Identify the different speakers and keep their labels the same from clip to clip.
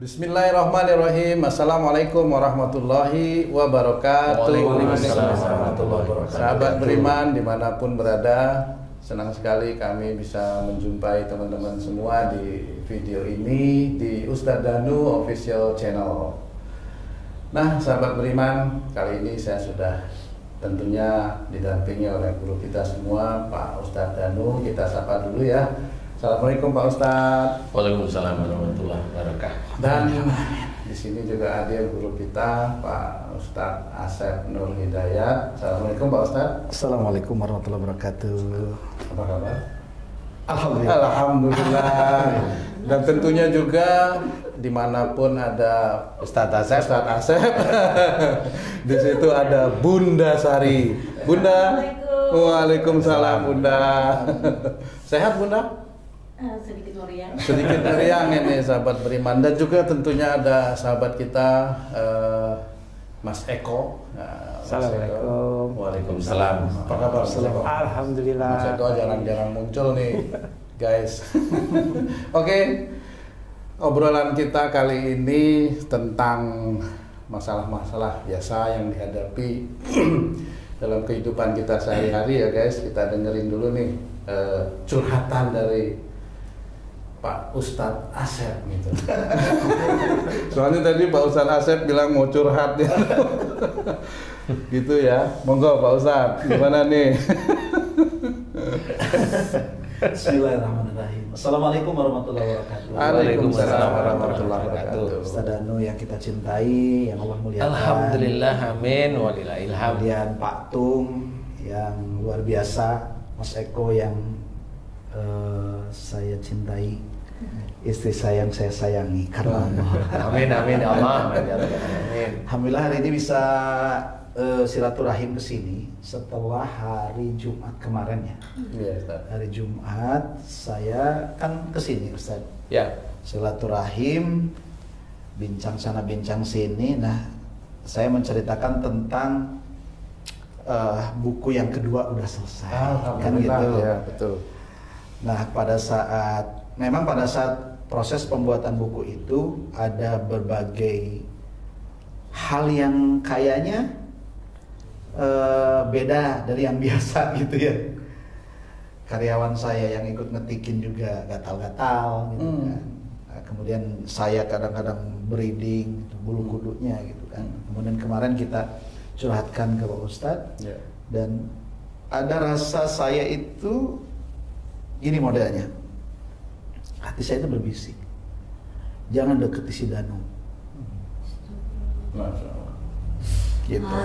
Speaker 1: Bismillahirrahmanirrahim. Assalamualaikum warahmatullahi wabarakatuh.
Speaker 2: Waalaikumsalam warahmatullahi wabarakatuh.
Speaker 1: Sahabat beriman dimanapun berada, senang sekali kami bisa menjumpai teman-teman semua di video ini di Ustadz Danu Official Channel. Nah, sahabat beriman, kali ini saya sudah tentunya didampingi oleh guru kita semua, Pak Ustadz Danu. Kita sapa dulu ya. Assalamualaikum Pak Ustadz.
Speaker 2: Waalaikumsalam warahmatullahi wabarakatuh.
Speaker 1: Dan di sini juga hadir guru kita Pak Ustadz Asep Nur Hidayat. Assalamualaikum Pak Ustadz.
Speaker 3: Assalamualaikum warahmatullahi wabarakatuh.
Speaker 1: Apa kabar?
Speaker 3: Alhamdulillah.
Speaker 1: Alhamdulillah. Dan tentunya juga dimanapun ada
Speaker 2: Ustadz Asep.
Speaker 1: Ustadz Asep, di situ ada Bunda Sari. Bunda. Waalaikumsalam Bunda. Sehat Bunda?
Speaker 4: Sedikit meriang.
Speaker 1: Sedikit meriang ini sahabat beriman, dan juga tentunya ada sahabat kita Mas Eko.
Speaker 3: Assalamualaikum.
Speaker 1: Waalaikumsalam. Apa kabar Mas Eko?
Speaker 3: Alhamdulillah.
Speaker 1: Mas Eko jarang-jarang muncul nih guys. Oke, obrolan kita kali ini tentang masalah-masalah biasa yang dihadapi dalam kehidupan kita sehari-hari ya guys. Kita dengerin dulu nih curhatan dari Pak Ustadz Asep gitu. Soalnya tadi Pak Ustadz Asep bilang mau curhat ya. Gitu ya. Monggo Pak Ustadz, gimana nih?
Speaker 5: Bismillahirrahmanirrahim. Assalamualaikum warahmatullahi wabarakatuh.
Speaker 1: Waalaikumsalam warahmatullahi wabarakatuh.
Speaker 5: Ustadz Danu yang kita cintai, yang Allah muliakan.
Speaker 2: Alhamdulillah, amin, walillahilham.
Speaker 5: Kemudian Pak Tung yang luar biasa, Mas Eko yang saya cintai, istri saya yang saya sayangi karena Allah.
Speaker 2: Amin, amin, ya Allah. Amin.
Speaker 5: Alhamdulillah hari ini bisa silaturahim ke sini setelah hari Jumat kemarin ya.
Speaker 1: Iya, Ustaz.
Speaker 5: Hari Jumat saya kan ke sini Ustaz.
Speaker 2: Ya.
Speaker 5: Silaturahim, bincang sana bincang sini. Nah, saya menceritakan tentang buku yang kedua udah selesai. Kan gitu.
Speaker 1: Ya, betul.
Speaker 5: Nah, pada saat proses pembuatan buku itu ada berbagai hal yang kayaknya beda dari yang biasa gitu ya. Karyawan saya yang ikut ngetikin juga gatal-gatal gitu kan. Nah, kemudian saya kadang-kadang breeding gitu, bulu kudunya gitu kan. Kemudian kemarin kita curhatkan ke Pak Ustadz, dan ada rasa saya itu gini modelnya, hati saya itu berbisik, jangan deketi si Danu.
Speaker 1: Masya Allah.
Speaker 5: Gitu.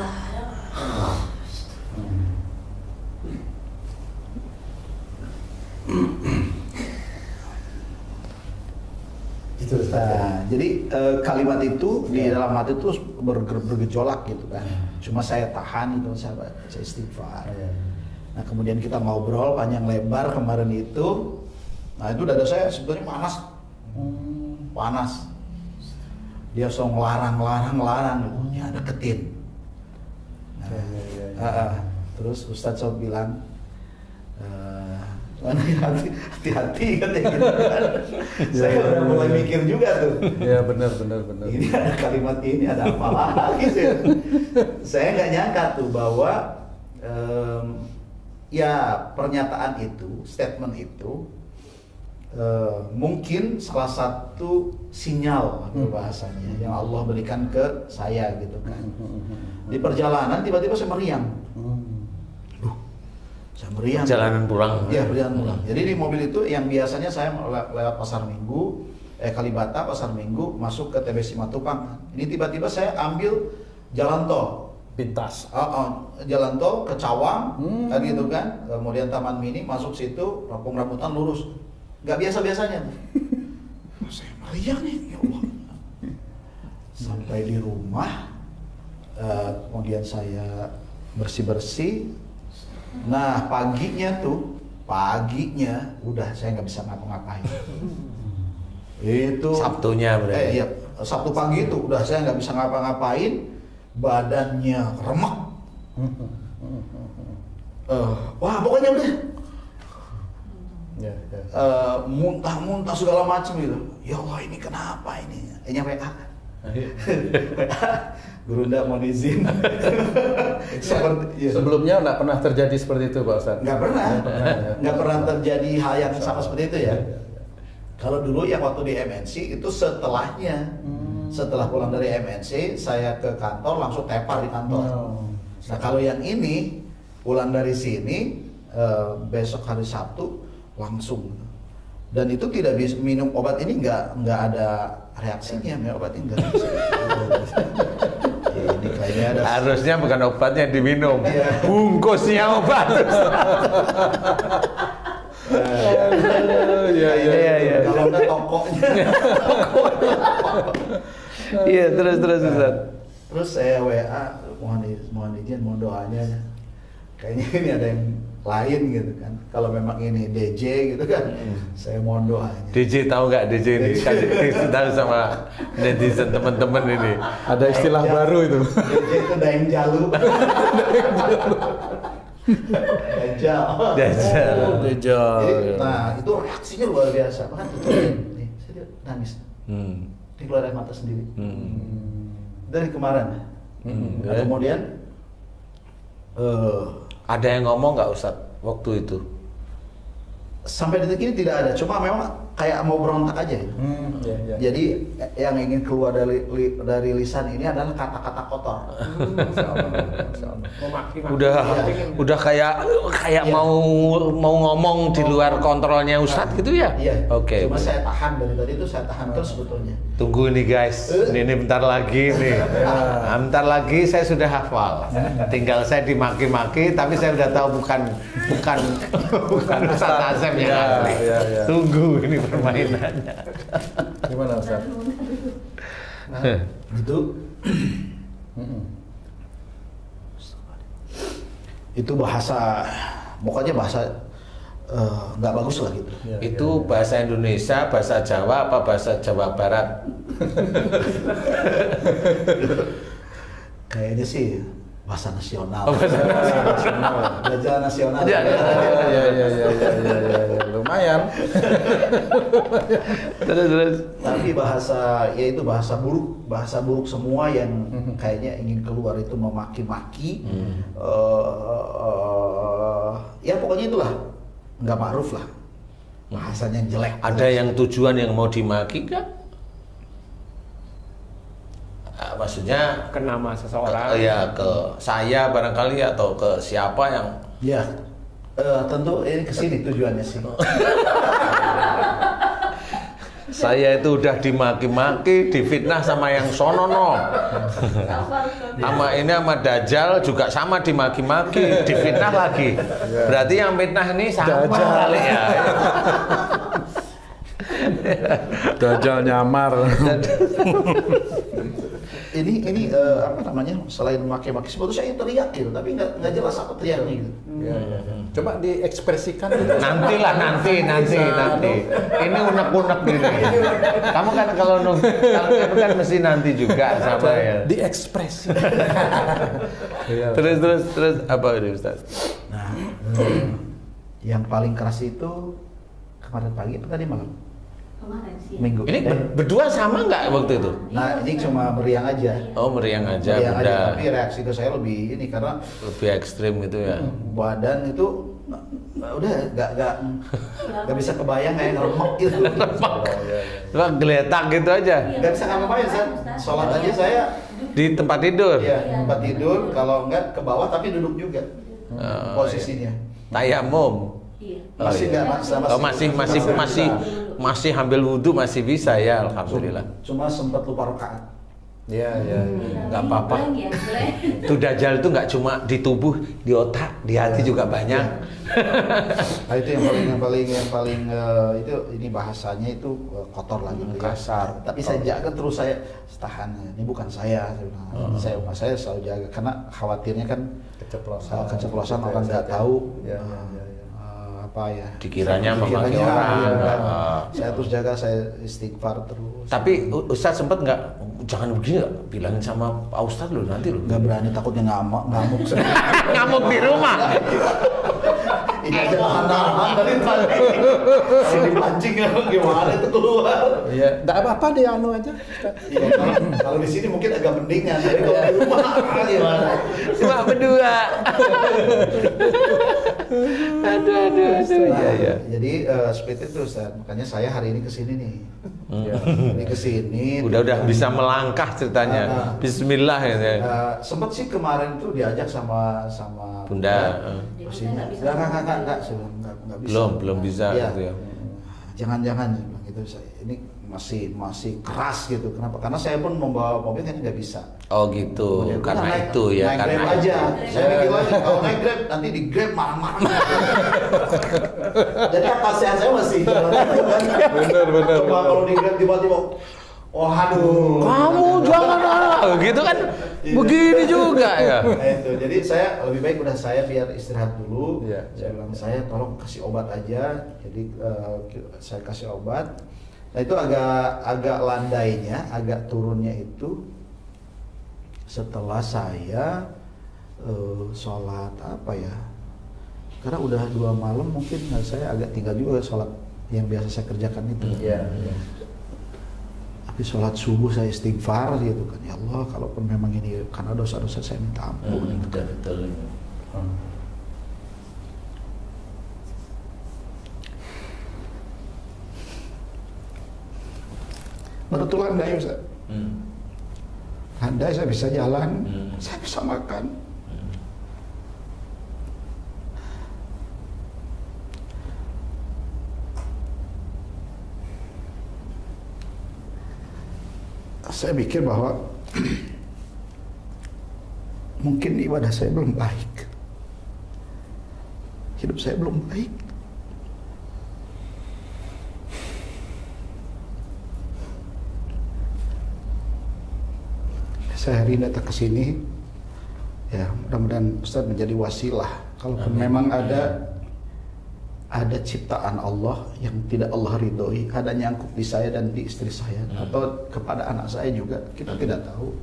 Speaker 1: Itu Ustaz.
Speaker 5: Nah, jadi kalimat itu di dalam hati itu bergejolak gitu kan. Cuma saya tahan itu, saya istighfar. Nah, kemudian kita ngobrol panjang lebar kemarin itu. Nah, itu dada saya sebetulnya panas. Panas. Dia so ngelarang gitu. Ya deketin. Nah, terus Ustadz so bilang hati-hati katanya gitu kan. Saya udah mulai mikir juga tuh.
Speaker 1: Ya benar.
Speaker 5: Ini ada kalimat ini, ada apa lagi sih? Saya nggak nyangka tuh bahwa ya pernyataan itu, statement itu mungkin salah satu sinyal bahasanya yang Allah berikan ke saya gitu kan. Di perjalanan tiba-tiba saya meriang. Saya meriang.
Speaker 2: Perjalanan pulang.
Speaker 5: Iya, perjalanan pulang. Jadi di mobil itu yang biasanya saya lewat Pasar Minggu, Kalibata, Pasar Minggu, masuk ke TBC Matupang. Ini tiba-tiba saya ambil jalan tol.
Speaker 1: Pintas.
Speaker 5: Jalan tol ke Cawang, kan gitu kan. Kemudian Taman Mini, masuk situ, Kampung Rambutan lurus. Nggak biasa-biasanya. Saya meriang nih, ya Allah. Sampai di rumah, kemudian saya bersih-bersih. Nah, paginya udah saya nggak bisa ngapa-ngapain. Itu
Speaker 2: Sabtunya berarti.
Speaker 5: Iya, Sabtu pagi itu udah saya nggak bisa ngapa-ngapain. Badannya remek. Wah, pokoknya udah muntah-muntah segala macam gitu. Ya Allah, ini kenapa ini? Kayaknya WA. Gurunda mohon izin.
Speaker 1: Sebelumnya nggak pernah terjadi seperti itu Pak Ustadz?
Speaker 5: Nggak pernah.
Speaker 1: Ya.
Speaker 5: Nggak pernah terjadi hal yang sama seperti itu ya. Kalau dulu yang waktu di MNC itu setelahnya. Setelah pulang dari MNC, saya ke kantor langsung tepar di kantor. Nah kalau yang ini pulang dari sini besok hari Sabtu langsung. Dan itu tidak bisa minum obat ini nggak ada reaksinya, minum obat ini nggak bisa. Ini kayaknya ada.
Speaker 2: Harusnya bukan obatnya diminum, bungkusnya obat.
Speaker 1: Iya.
Speaker 5: Kalau nggak tokonya.
Speaker 2: Iya, terus Ustaz.
Speaker 5: Terus saya WA, mohon izin, mohon doanya. Kayaknya ini ada yang lain gitu kan. Kalau memang ini DJ gitu kan, saya mohon doanya.
Speaker 2: DJ tahu nggak DJ ini? Kasih tahu sama netizen teman-teman ini.
Speaker 1: Ada istilah baru itu.
Speaker 5: DJ itu Daeng Jalu. Dajjal. Jadi, nah itu reaksinya luar biasa. Bahkan nih, saya nangis. Ini keluar air mata sendiri. Dari kemarin. Nah, kemudian
Speaker 2: ada yang ngomong nggak Ustadz waktu itu?
Speaker 5: Sampai detik ini tidak ada, cuma memang kayak mau berontak aja. Jadi yang ingin keluar dari lisan ini adalah kata-kata kotor.
Speaker 2: Udah kayak mau ngomong di luar kontrolnya Ustadz gitu ya?
Speaker 5: Iya.
Speaker 2: Oke.
Speaker 5: Cuma saya tahan dari tadi itu, saya tahan terus sebetulnya.
Speaker 2: Tunggu nih guys, ini bentar lagi nih. Bentar lagi saya sudah hafal. Tinggal saya dimaki-maki, tapi saya udah tahu bukan Ustadz Asep yang asli.
Speaker 1: Iya.
Speaker 2: Tunggu ini permainannya.
Speaker 1: Gimana Ustaz?
Speaker 5: Nah, gitu. Itu bahasa, pokoknya bahasa nggak bagus lah gitu.
Speaker 2: Itu bahasa Indonesia, bahasa Jawa, apa bahasa Jawa Barat?
Speaker 5: Kayaknya sih bahasa nasional.
Speaker 2: Bahasa
Speaker 5: nasional. Belajar nasional.
Speaker 1: Iya. Lumayan.
Speaker 2: Terus.
Speaker 5: Tapi bahasa, ya itu bahasa buruk semua yang kayaknya ingin keluar itu memaki-maki. Ya pokoknya itulah, nggak ma'ruf lah. Bahasanya jelek.
Speaker 2: Ada yang tujuan yang mau dimaki kan? Maksudnya
Speaker 3: ke nama seseorang.
Speaker 2: Ya ke saya barangkali atau ke siapa yang
Speaker 5: ya tentu ini kesini tujuannya sih.
Speaker 2: saya itu udah dimaki-maki, difitnah sama yang sonono. sama Dajjal juga sama dimaki-maki, difitnah lagi. Berarti yang fitnah ini sama kali ya.
Speaker 1: Dajjal nyamar.
Speaker 5: Ini apa namanya, selain maki-maki sebetulnya saya teriak gitu, tapi nggak jelas apa teriaknya gitu.
Speaker 1: Coba diekspresikan.
Speaker 2: Nanti. Ini unek-unek gini. Kamu kan kalau kan mesti nanti juga sama ya.
Speaker 1: Diekspresi.
Speaker 2: Terus apa ini Ustaz?
Speaker 5: Nah, yang paling keras itu kemarin pagi itu tadi malam.
Speaker 4: Kemarin sih.
Speaker 5: Minggu.
Speaker 2: Ini berdua sama nggak waktu itu?
Speaker 5: Nah, ini cuma meriang aja.
Speaker 2: Oh, meriang aja,
Speaker 5: Meriang aja,
Speaker 2: beda.
Speaker 5: tapi reaksi ke saya lebih ini karena
Speaker 2: Lebih ekstrim gitu ya.
Speaker 5: badan itu udah nggak bisa kebayang kayak ngeremek gitu.
Speaker 2: Cuma geletak gitu aja
Speaker 5: Nggak bisa ngapain, saya sholat aja saya
Speaker 2: di tempat tidur.
Speaker 5: ya tempat tidur, kalau nggak ke bawah tapi duduk juga posisinya.
Speaker 2: Tayamum.
Speaker 4: Iya.
Speaker 5: Masih nggak
Speaker 2: masih ambil wudhu masih bisa ya, alhamdulillah.
Speaker 5: Cuma sempat lupa rakaat.
Speaker 1: Iya.
Speaker 2: Nggak apa-apa. Itu Dajjal itu nggak cuma di tubuh, di otak, di hati juga banyak.
Speaker 5: Nah, itu yang paling itu ini bahasanya itu kotor lagi,
Speaker 2: Kasar.
Speaker 5: Tapi saya jaga terus, saya tahan. Ini bukan saya bilang. Saya selalu jaga karena khawatirnya kan keceplosan orang nggak tahu. Apa ya?
Speaker 2: Dikiranya memaki orang.
Speaker 5: Saya terus jaga, saya istighfar terus.
Speaker 2: Tapi Ustaz sempat nggak, jangan begini nggak, bilangin sama Pak Ustaz lo nanti lo.
Speaker 5: Nggak berani, takutnya ngamuk.
Speaker 2: Ngamuk di rumah.
Speaker 5: Ini aja nahan dari tadi. Kalau dipancing gimana itu keluar.
Speaker 1: Iya, enggak apa-apa deh anu aja.
Speaker 5: Iya, kalau di sini mungkin agak mendingan, tapi kalau di rumah gimana?
Speaker 2: Cuma berdua. Aduh.
Speaker 5: Nah,
Speaker 2: Iya.
Speaker 5: Jadi seperti itu Ustaz. Makanya saya hari ini kesini nih.
Speaker 1: Ya.
Speaker 5: Ini kesini.
Speaker 2: Udah bisa melangkah ceritanya. Bismillah ya.
Speaker 5: Sempat sih kemarin tuh diajak sama
Speaker 2: Bunda.
Speaker 5: Kesini. Enggak, saya bilang, enggak bisa.
Speaker 2: Belum bisa
Speaker 5: Iya.
Speaker 2: gitu ya.
Speaker 5: Jangan saya bilang gitu. Ini masih keras gitu. Kenapa? Karena saya pun membawa mobil kan nggak bisa.
Speaker 2: Oh gitu.
Speaker 5: Kemudian
Speaker 2: Karena
Speaker 5: naik,
Speaker 2: itu ya.
Speaker 5: naik
Speaker 2: Karena
Speaker 5: Grab aja.
Speaker 2: itu.
Speaker 5: Saya mikir lagi kalau naik Grab nanti di Grab marah-marah. Jadi akal sehat saya masih jalan itu kan.
Speaker 1: Bener.
Speaker 5: Coba kalau di Grab tiba-tiba, oh aduh.
Speaker 2: Kamu jangan gitu kan. Begini juga ya.
Speaker 5: Nah, itu. Jadi saya lebih baik udah saya biar istirahat dulu.
Speaker 1: Iya,
Speaker 5: Saya bilang saya tolong kasih obat aja. Jadi saya kasih obat. Nah itu agak landainya, agak turunnya itu setelah saya sholat apa ya? Karena udah 2 malam mungkin saya agak tinggal juga sholat yang biasa saya kerjakan itu.
Speaker 1: Iya.
Speaker 5: Tapi sholat subuh saya istighfar gitu kan, ya Allah, kalaupun memang ini karena dosa-dosa saya minta ampun.
Speaker 2: Betul.
Speaker 5: Betul andai Ustaz. Andai saya bisa jalan, saya bisa makan. Saya pikir bahwa mungkin ibadah saya belum baik. Hidup saya belum baik. Saya hari ini datang ke sini, ya mudah-mudahan Ustaz menjadi wasilah. Kalaupun memang ada ciptaan Allah yang tidak Allah ridhoi, ada nyangkut di saya dan di istri saya, atau kepada anak saya juga, kita tidak tahu.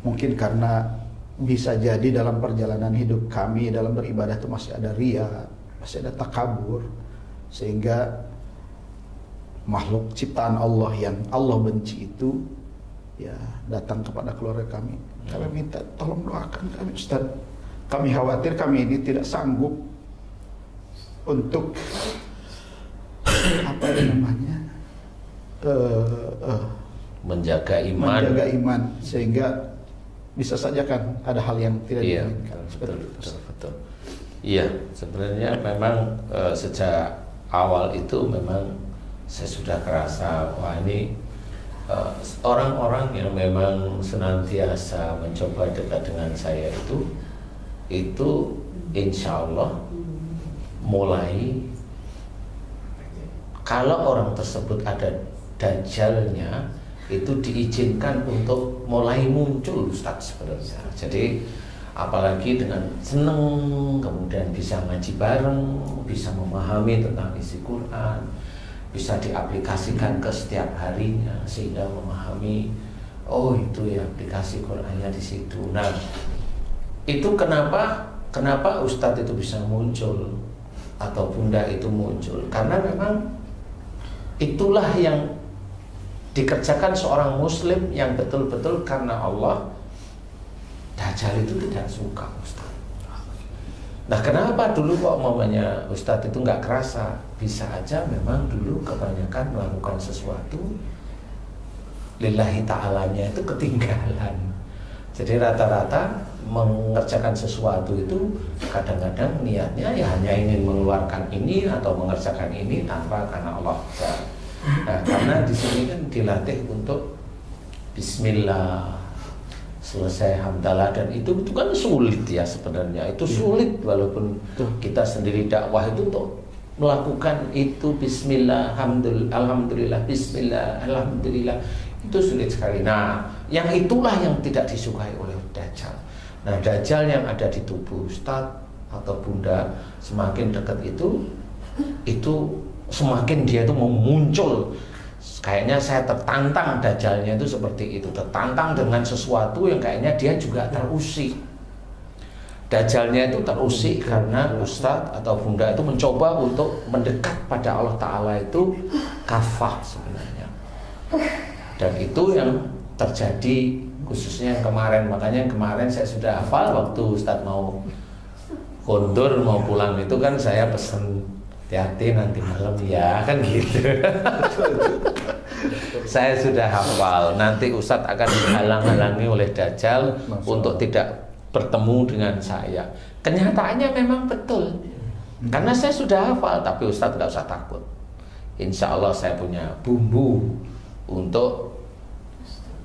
Speaker 5: Mungkin karena bisa jadi dalam perjalanan hidup kami dalam beribadah itu masih ada ria, masih ada takabur, sehingga makhluk ciptaan Allah yang Allah benci itu ya datang kepada keluarga kami. Kami minta tolong doakan kami Ustaz. Kami khawatir kami ini tidak sanggup untuk apa namanya
Speaker 2: menjaga iman.
Speaker 5: Sehingga bisa saja kan ada hal yang tidak
Speaker 2: Iya,
Speaker 5: diinginkan.
Speaker 2: betul. Iya, sebenarnya memang sejak awal itu memang saya sudah kerasa wah ini orang-orang yang memang senantiasa mencoba dekat dengan saya itu insya Allah mulai kalau orang tersebut ada dajalnya itu diizinkan untuk mulai muncul Ustaz sebenarnya. Jadi apalagi dengan seneng kemudian bisa ngaji bareng, bisa memahami tentang isi Quran, bisa diaplikasikan ke setiap harinya sehingga memahami oh itu ya aplikasi Qurannya di situ. Nah itu kenapa Ustadz itu bisa muncul atau Bunda itu muncul karena memang itulah yang dikerjakan seorang muslim yang betul-betul karena Allah. Dajjal itu tidak suka Ustadz. Nah kenapa dulu kok mamanya Ustadz itu nggak kerasa? Bisa aja memang dulu kebanyakan melakukan sesuatu lillahi ta'alanya itu ketinggalan. Jadi rata-rata mengerjakan sesuatu itu kadang-kadang niatnya ya hanya ingin mengeluarkan ini atau mengerjakan ini tanpa karena Allah. Nah karena di sini kan dilatih untuk Bismillah, selesai hamdalah, dan itu kan sulit ya sebenarnya. Itu sulit walaupun kita sendiri dakwah itu untuk melakukan itu Bismillah, Alhamdulillah, Bismillah, Alhamdulillah, itu sulit sekali. Nah yang itulah yang tidak disukai oleh Dajjal. Nah Dajjal yang ada di tubuh Ustadz atau Bunda semakin dekat itu semakin dia itu memuncul. Kayaknya saya tertantang Dajjalnya itu seperti itu, tertantang dengan sesuatu yang kayaknya dia juga terusik. Dajjalnya itu terusik karena Ustadz atau Bunda itu mencoba untuk mendekat pada Allah Ta'ala itu kafah sebenarnya. Dan itu yang terjadi khususnya kemarin. Makanya kemarin saya sudah hafal waktu Ustadz mau kondur mau pulang itu kan saya pesen hati-hati nanti malam ya kan gitu. Saya sudah hafal nanti Ustadz akan dihalang-halangi oleh Dajjal untuk tidak bertemu dengan saya. Kenyataannya memang betul karena saya sudah hafal, tapi Ustadz tidak usah takut, insya Allah saya punya bumbu untuk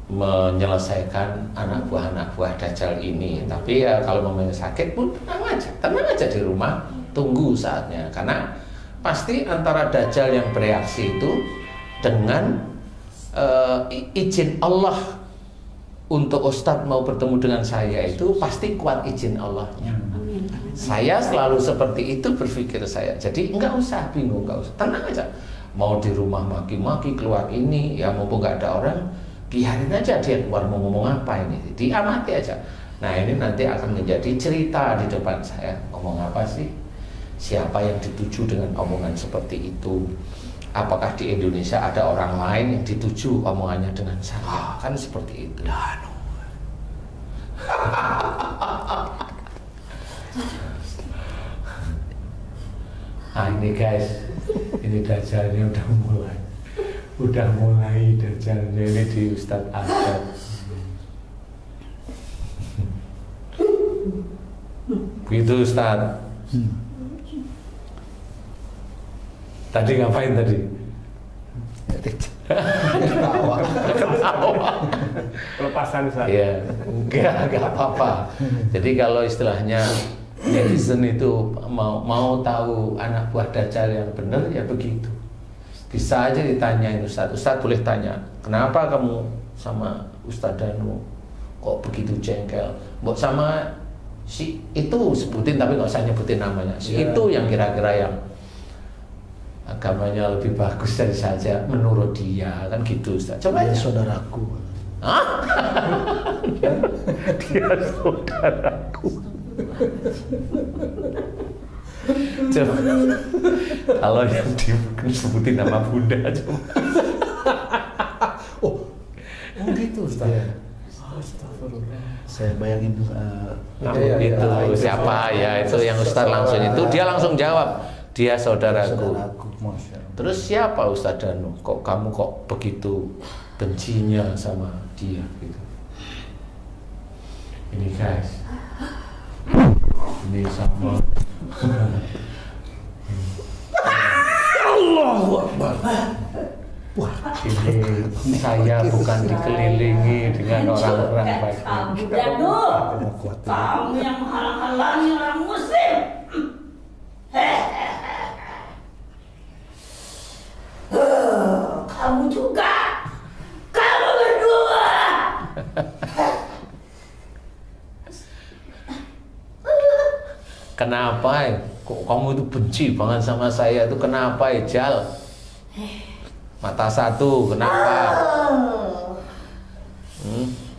Speaker 2: menyelesaikan anak buah Dajjal ini. Tapi ya kalau mamanya sakit pun tenang aja di rumah, tunggu saatnya. Karena pasti antara Dajjal yang bereaksi itu dengan izin Allah untuk Ustadz mau bertemu dengan saya itu pasti kuat izin Allahnya. Saya selalu seperti itu berpikir saya. Jadi enggak usah bingung, enggak usah, tenang aja. Mau di rumah maki-maki keluar ini, ya mumpung nggak ada orang, biarin aja dia keluar mau ngomong apa ini, diamati aja. Nah ini nanti akan menjadi cerita di depan saya, ngomong apa sih, siapa yang dituju dengan omongan seperti itu, apakah di Indonesia ada orang lain yang dituju omongannya dengan saya, kan seperti itu. Nah ini guys, ini Dajjalnya udah mulai Dajjalnya ini di Ustadz Ahmad. Begitu Ustadz. Tadi ngapain tadi?
Speaker 5: Ketawa.
Speaker 3: Pelepasan Ustaz.
Speaker 2: Iya, enggak apa-apa. Jadi kalau istilahnya netizen itu mau tahu anak buah Dajjal yang benar ya begitu. Bisa aja ditanyain Ustadz. Ustadz boleh tanya, kenapa kamu sama Ustadz Danu kok begitu jengkel? Mbok sama si itu sebutin tapi nggak usah nyebutin namanya. Si itu yang kira-kira yang agamanya lebih bagus dari saja menurut dia, kan gitu Ustaz. Coba
Speaker 5: Dia
Speaker 2: aja.
Speaker 5: saudaraku.
Speaker 2: Dia saudaraku. Coba kalau yang disebutin nama Bunda coba.
Speaker 5: Oh
Speaker 2: gitu Ustaz.
Speaker 5: Iya. Saya bayangin
Speaker 2: Itu siapa ya, itu yang Ustaz langsung itu dia langsung jawab, dia saudaraku. Terus siapa Ustaz Danu? Kok kamu kok begitu bencinya sama dia gitu? Ini guys, ini sama Allahu Akbar. Wah, ini saya bukan dikelilingi dengan orang-orang baik.
Speaker 4: Kamu Danu, kamu yang menghalang-halangi orang Muslim. Kamu juga, kamu berdua.
Speaker 2: Kenapa? Kok kamu itu benci banget sama saya itu kenapa, Jal? Mata satu, kenapa?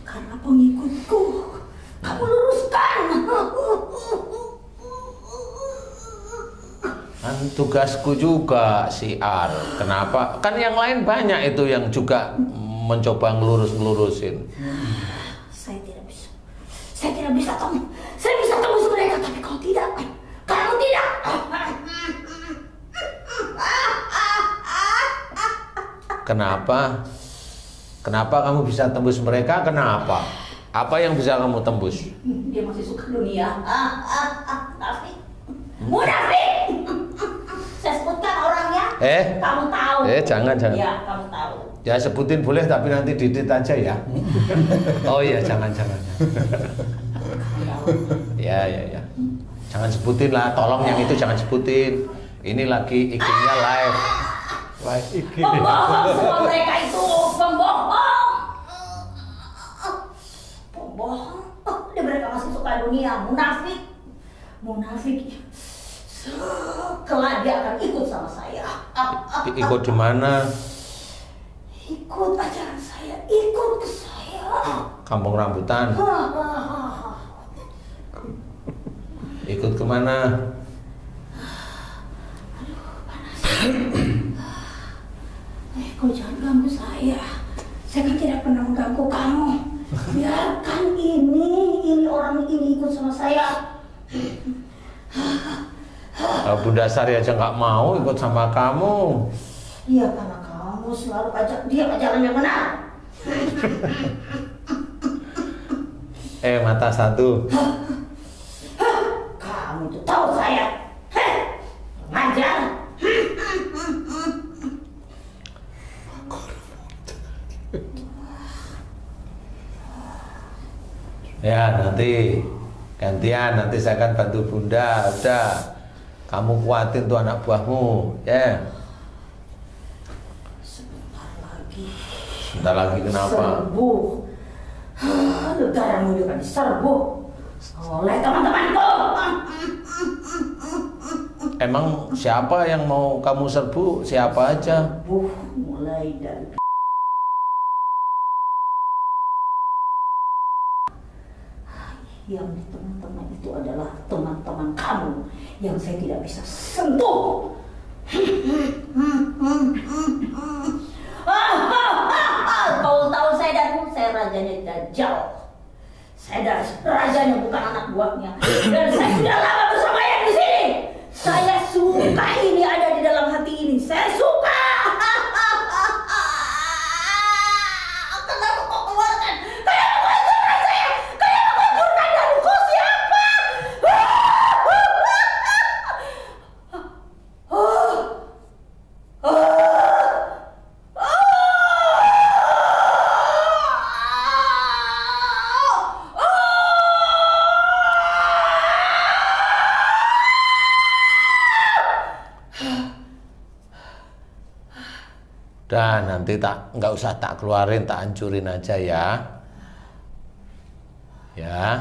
Speaker 4: Karena pengikutku, kamu luruskan.
Speaker 2: Kan tugasku juga siar. Kenapa? Kan yang lain banyak itu yang juga mencoba ngelurus-ngelurusin.
Speaker 4: Saya tidak bisa. Saya tidak bisa tembus. Saya bisa tembus mereka, tapi kau tidak. Kamu tidak.
Speaker 2: Kenapa? Kenapa kamu bisa tembus mereka? Kenapa? Apa yang bisa kamu tembus?
Speaker 4: Dia masih suka dunia. Munafik. Munafik. Saya sebutkan orangnya. Kamu tahu.
Speaker 2: Jangan.
Speaker 4: Ya, kamu tahu.
Speaker 2: Ya sebutin boleh tapi nanti didit aja ya. Oh iya, jangan. Ya. Jangan sebutin lah, tolong yang itu jangan sebutin. Ini lagi IG-nya live.
Speaker 4: Pembohong semua mereka itu, pembohong. Dia mereka masih suka dunia, munafik. Kelak dia akan ikut sama saya.
Speaker 2: Ikut di mana?
Speaker 4: Ikut ajaran saya, ikut ke saya.
Speaker 2: Kampung Rambutan. Ikut kemana?
Speaker 4: Kau jangan ganggu saya. Saya kan tidak pernah mengganggu kamu. Biarkan ini orang ini ikut sama saya.
Speaker 2: Bunda Sari aja nggak mau ikut sama kamu.
Speaker 4: Iya, karena kamu selalu ajak dia ke jalan yang benar.
Speaker 2: Mata satu.
Speaker 4: Kamu tuh tahu saya. Ngajar.
Speaker 2: Ya nanti gantian, nanti saya akan bantu Bunda. Udah, kamu kuatin tuh anak buahmu, ya. Sebentar lagi kenapa?
Speaker 4: Serbu. Darahmu juga diserbu oleh teman-temanku.
Speaker 2: Emang siapa yang mau kamu serbu? Siapa aja?
Speaker 4: Mulai dari yang di teman-teman itu adalah teman-teman kamu yang saya tidak bisa sentuh. Kau tahu saya rajanya Dajjal. Saya rajanya bukan anak buahnya. Dan saya sudah lama bersamanya di sini. Saya suka ini ada di dalam hati ini. Saya suka. Kenapa kau keluarkan? Kenapa kau hancurkan saya? Kenapa kau hancurkan dan kau siapa?
Speaker 2: Udah, nanti nggak usah tak keluarin, tak hancurin aja ya. Ya.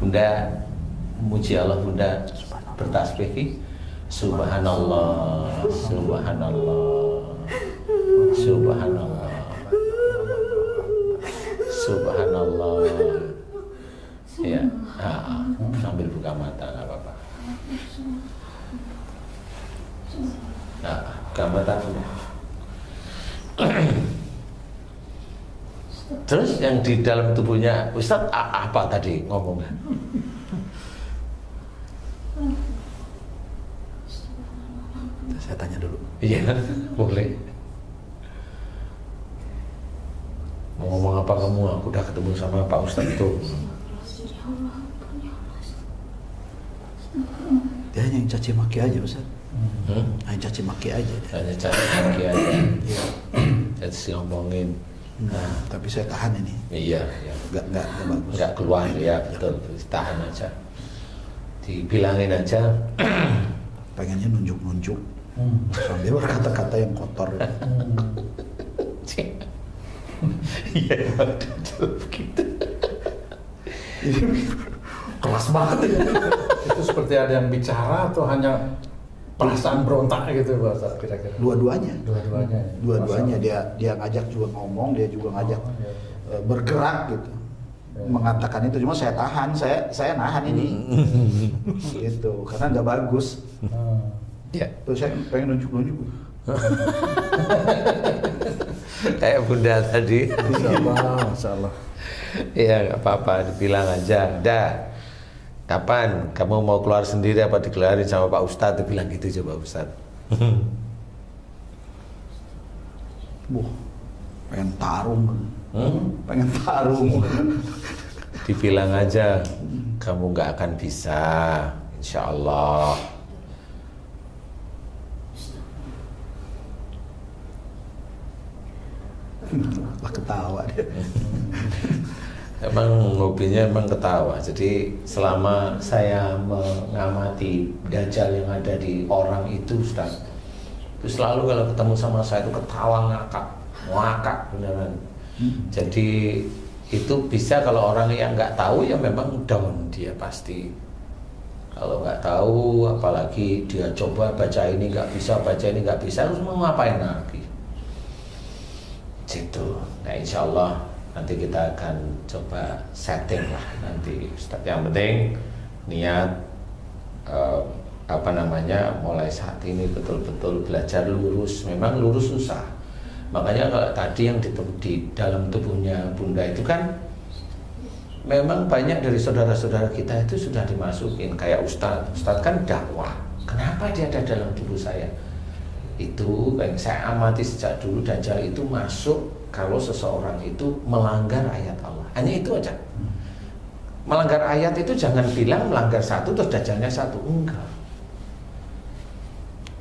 Speaker 2: Bunda memuji Allah, Bunda bertasbih. Subhanallah, subhanallah, subhanallah, subhanallah. Ya, sambil buka mata nggak apa-apa. Nah, buka mata dulu. Terus yang di dalam tubuhnya Ustadz apa tadi ngomongnya?
Speaker 5: Saya tanya dulu.
Speaker 2: Iya, boleh. Mau ngomong apa kamu? Aku udah ketemu sama Pak Ustadz itu.
Speaker 5: Dia hanya caci maki aja, Ustaz. Hanya caci maki aja.
Speaker 2: Hanya caci maki aja. Jadi ngomongin.
Speaker 5: Nah, tapi saya tahan ini.
Speaker 2: Iya, iya.
Speaker 5: Enggak bagus.
Speaker 2: Enggak keluar ya, betul. Tahan aja. Dibilangin aja.
Speaker 5: Pengennya nunjuk-nunjuk. Sambil berkata-kata yang kotor.
Speaker 2: Iya, betul begitu.
Speaker 5: Kelas banget ya.
Speaker 1: Itu seperti ada yang bicara atau hanya perasaan berontak gitu bahasa kira-kira?
Speaker 5: Dua-duanya.
Speaker 1: Dua-duanya.
Speaker 5: Dua-duanya dia ngajak juga ngomong, dia juga ngajak bergerak gitu. Mengatakan itu, cuma saya tahan, saya nahan ini. Gitu, karena nggak bagus.
Speaker 2: Ya.
Speaker 5: Terus saya pengen nunjuk-nunjuk.
Speaker 2: Kayak Bunda tadi.
Speaker 1: Masalah.
Speaker 2: Iya, nggak apa-apa, dibilang aja. Dah, kapan kamu mau keluar sendiri apa dikelarin sama Pak Ustadz? Dibilang gitu coba Ustadz.
Speaker 5: Pengen tarung. Pengen tarung.
Speaker 2: Dibilang aja, kamu nggak akan bisa, insya Allah.
Speaker 5: Lah ketawa dia.
Speaker 2: Emang hobinya emang ketawa. Jadi selama saya mengamati dajjal yang ada di orang itu, Ustaz, itu selalu kalau ketemu sama saya itu ketawa ngakak beneran. Jadi Itu bisa kalau orang yang nggak tahu ya memang down dia pasti. Kalau nggak tahu, apalagi dia coba baca ini nggak bisa, harus mau ngapain lagi? Situ. Nah, insya Allah nanti kita akan coba setting lah nanti, Ustaz. Yang penting niat mulai saat ini betul-betul belajar lurus. Memang lurus susah. Makanya kalau tadi yang di dalam tubuhnya Bunda itu kan memang banyak dari saudara-saudara kita itu sudah dimasukin kayak Ustadz kan dakwah. Kenapa dia ada dalam tubuh saya? Itu yang saya amati sejak dulu, Dajjal itu masuk kalau seseorang itu melanggar ayat Allah. Hanya itu aja. Melanggar ayat itu jangan bilang melanggar satu terus Dajjalnya satu, enggak.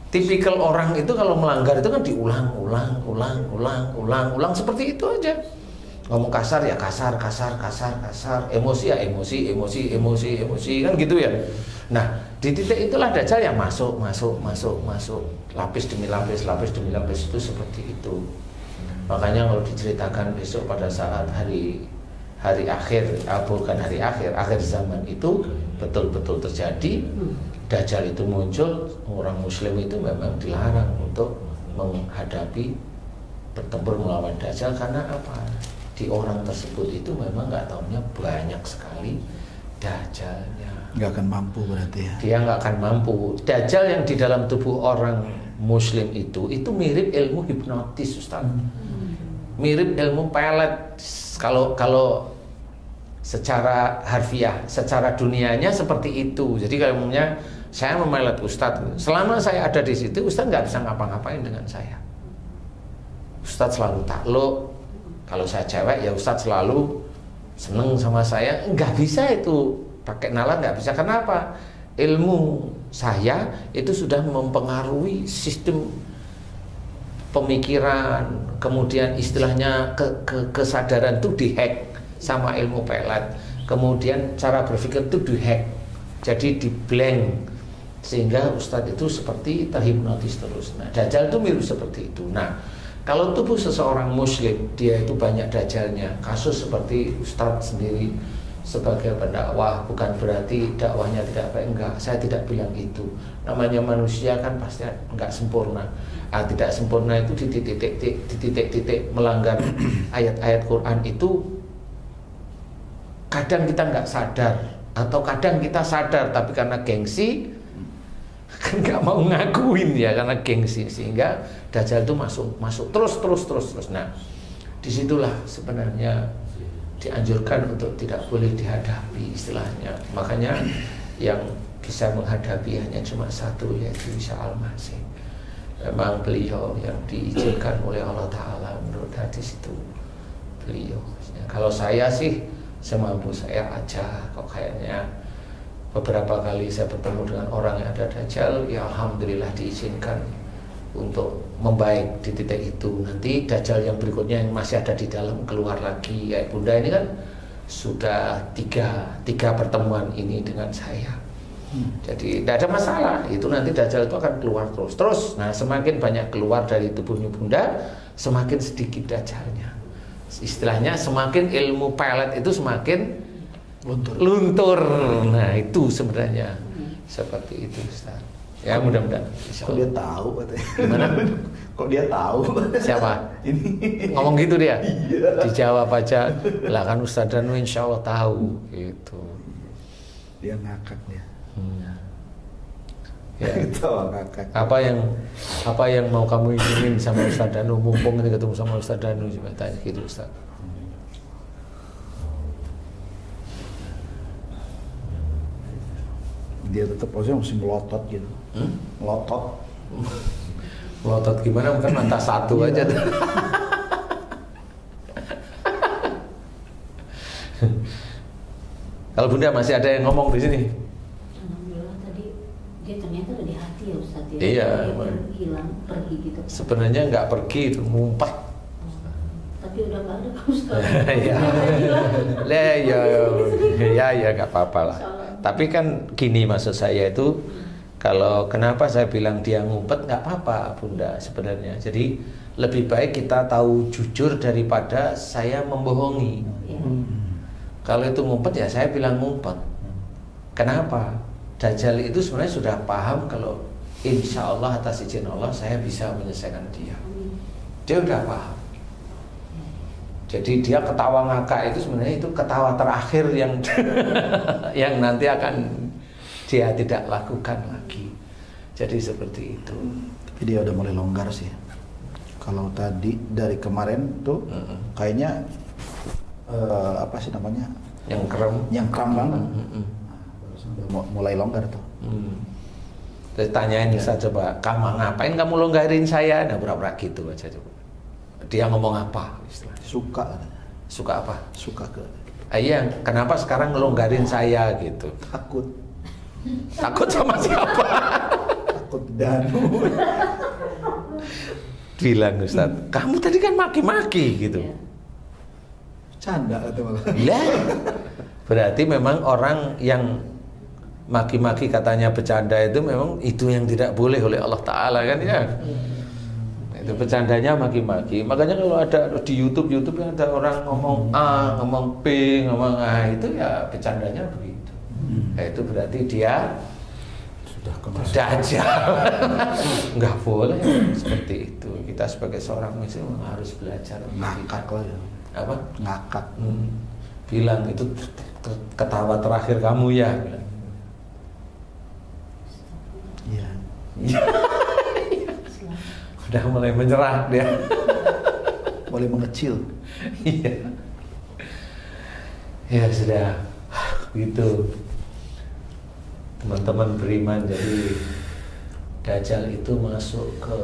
Speaker 2: Tipikal orang itu kalau melanggar itu kan diulang seperti itu aja. Ngomong kasar ya kasar, emosi ya emosi kan gitu ya. Nah, di titik itulah Dajjal yang masuk, lapis demi lapis itu seperti itu. Makanya kalau diceritakan besok pada saat hari akhir, akhir zaman itu betul-betul terjadi. Dajjal itu muncul, orang Muslim itu memang dilarang untuk menghadapi bertempur melawan Dajjal karena apa? Di orang tersebut itu memang nggak tahunya banyak sekali Dajjalnya.
Speaker 3: Nggak akan mampu berarti ya? Dia
Speaker 2: nggak akan mampu. Dajjal yang di dalam tubuh orang Muslim itu mirip ilmu hipnotis, Ustaz. Mirip ilmu pelet. Kalau secara harfiah, secara dunianya seperti itu. Jadi kalau umumnya saya memelet Ustadz, selama saya ada di situ Ustadz nggak bisa ngapa-ngapain dengan saya. Ustadz selalu takluk. Kalau saya cewek ya Ustadz selalu seneng sama saya. Nggak bisa itu pakai nalar, nggak bisa. Kenapa? Ilmu saya itu sudah mempengaruhi sistem pemikiran, kemudian istilahnya kesadaran itu dihack sama ilmu pelet, kemudian cara berpikir itu dihack, jadi di blank, sehingga Ustadz itu seperti terhipnotis terus. Nah, Dajjal itu mirip seperti itu. Nah, kalau tubuh seseorang Muslim dia itu banyak Dajjalnya. Kasus seperti Ustadz sendiri sebagai pendakwah bukan berarti dakwahnya tidak baik, enggak. Saya tidak bilang itu. Namanya manusia kan pasti enggak sempurna. Tidak sempurna itu di titik-titik melanggar ayat-ayat Quran itu. Kadang kita nggak sadar, atau kadang kita sadar tapi karena gengsi kan nggak mau ngakuin ya, karena gengsi, sehingga Dajjal itu masuk terus. Nah, disitulah sebenarnya dianjurkan untuk tidak boleh dihadapi istilahnya. Makanya yang bisa menghadapi hanya cuma satu, yaitu Isa Al-Masih. Memang beliau yang diizinkan oleh Allah Ta'ala menurut hadis itu beliau. Kalau saya sih semampu saya aja. Kok kayaknya beberapa kali saya bertemu dengan orang yang ada Dajjal, ya alhamdulillah diizinkan untuk membaik di titik itu. Nanti Dajjal yang berikutnya yang masih ada di dalam keluar lagi. Ya Bunda ini kan sudah tiga pertemuan ini dengan saya. Jadi tidak ada masalah. Itu nanti Dajjal itu akan keluar terus. Nah, semakin banyak keluar dari tubuhnya Bunda, semakin sedikit Dajjalnya. Istilahnya semakin ilmu pelet itu semakin luntur. Nah, itu sebenarnya seperti itu, Ustaz. Ya, mudah-mudahan.
Speaker 5: Kok dia tahu katanya?
Speaker 2: Gimana?
Speaker 5: Kok dia tahu?
Speaker 2: Siapa? Ini ngomong gitu dia? Iya. Dijawab aja. Lah kan Ustaz Danu insya Allah tahu gitu.
Speaker 3: Dia ngakak dia.
Speaker 2: Ya.
Speaker 3: Ngakak.
Speaker 2: Apa yang mau kamu inginin sama Ustaz Danu? Mumpung ini ketemu sama Ustaz Danu, coba tanya gitu, Ustaz.
Speaker 3: Dia tetap posisinya masih melotot gitu.
Speaker 2: Melotot gimana? Bukan mata satu aja. Kalau Bunda masih ada yang ngomong di sini.
Speaker 4: Alhamdulillah tadi dia ternyata ada di hati ya Ustaz ya.
Speaker 2: Iya.
Speaker 4: Pergi gitu.
Speaker 2: Sebenarnya nggak pergi, ngumpet.
Speaker 4: Tapi udah nggak ada kamu sekarang.
Speaker 2: Ya nggak apa-apa lah. Tapi kan gini maksud saya itu, kalau kenapa saya bilang dia ngumpet, nggak apa-apa Bunda sebenarnya. Jadi lebih baik kita tahu jujur daripada saya membohongi. Kalau itu ngumpet ya saya bilang ngumpet. Kenapa? Dajjal itu sebenarnya sudah paham kalau insya Allah atas izin Allah saya bisa menyelesaikan dia. Dia udah paham. Jadi dia ketawa ngakak itu sebenarnya itu ketawa terakhir yang yang nanti akan dia tidak lakukan lagi. Jadi seperti itu.
Speaker 5: Tapi dia udah mulai longgar sih. Kalau tadi dari kemarin tuh kayaknya apa sih namanya?
Speaker 2: Yang kram
Speaker 5: banget. Udah mulai longgar tuh.
Speaker 2: Terus tanyain saya coba, kamu ngapain kamu longgarin saya? Nah pura-pura gitu aja coba. Dia ngomong apa?
Speaker 5: Suka
Speaker 2: apa?
Speaker 5: Suka ke.
Speaker 2: Iya, kenapa sekarang ngelonggarin saya gitu?
Speaker 5: Takut.
Speaker 2: Takut sama siapa?
Speaker 5: Takut Danu.
Speaker 2: Bilang Ustaz, kamu tadi kan maki-maki gitu.
Speaker 5: Canda atau malah.
Speaker 2: Lah, berarti memang orang yang maki-maki katanya bercanda itu memang itu yang tidak boleh oleh Allah Ta'ala kan ya. Itu bercandanya maki-maki. Makanya kalau ada di YouTube yang ada orang ngomong A, ngomong B, ngomong A, itu ya bercandanya begitu. Nah, itu berarti dia sudah Dajjal. Nggak boleh seperti itu. Kita sebagai seorang muslim harus belajar
Speaker 5: ngakak lah ya.
Speaker 2: Apa?
Speaker 5: Ngakak.
Speaker 2: Bilang itu ketawa terakhir kamu ya.
Speaker 5: Iya.
Speaker 2: Udah mulai menyerah dia.
Speaker 5: Mulai mengecil.
Speaker 2: Iya. Ya sudah gitu. Teman-teman beriman, jadi Dajjal itu masuk ke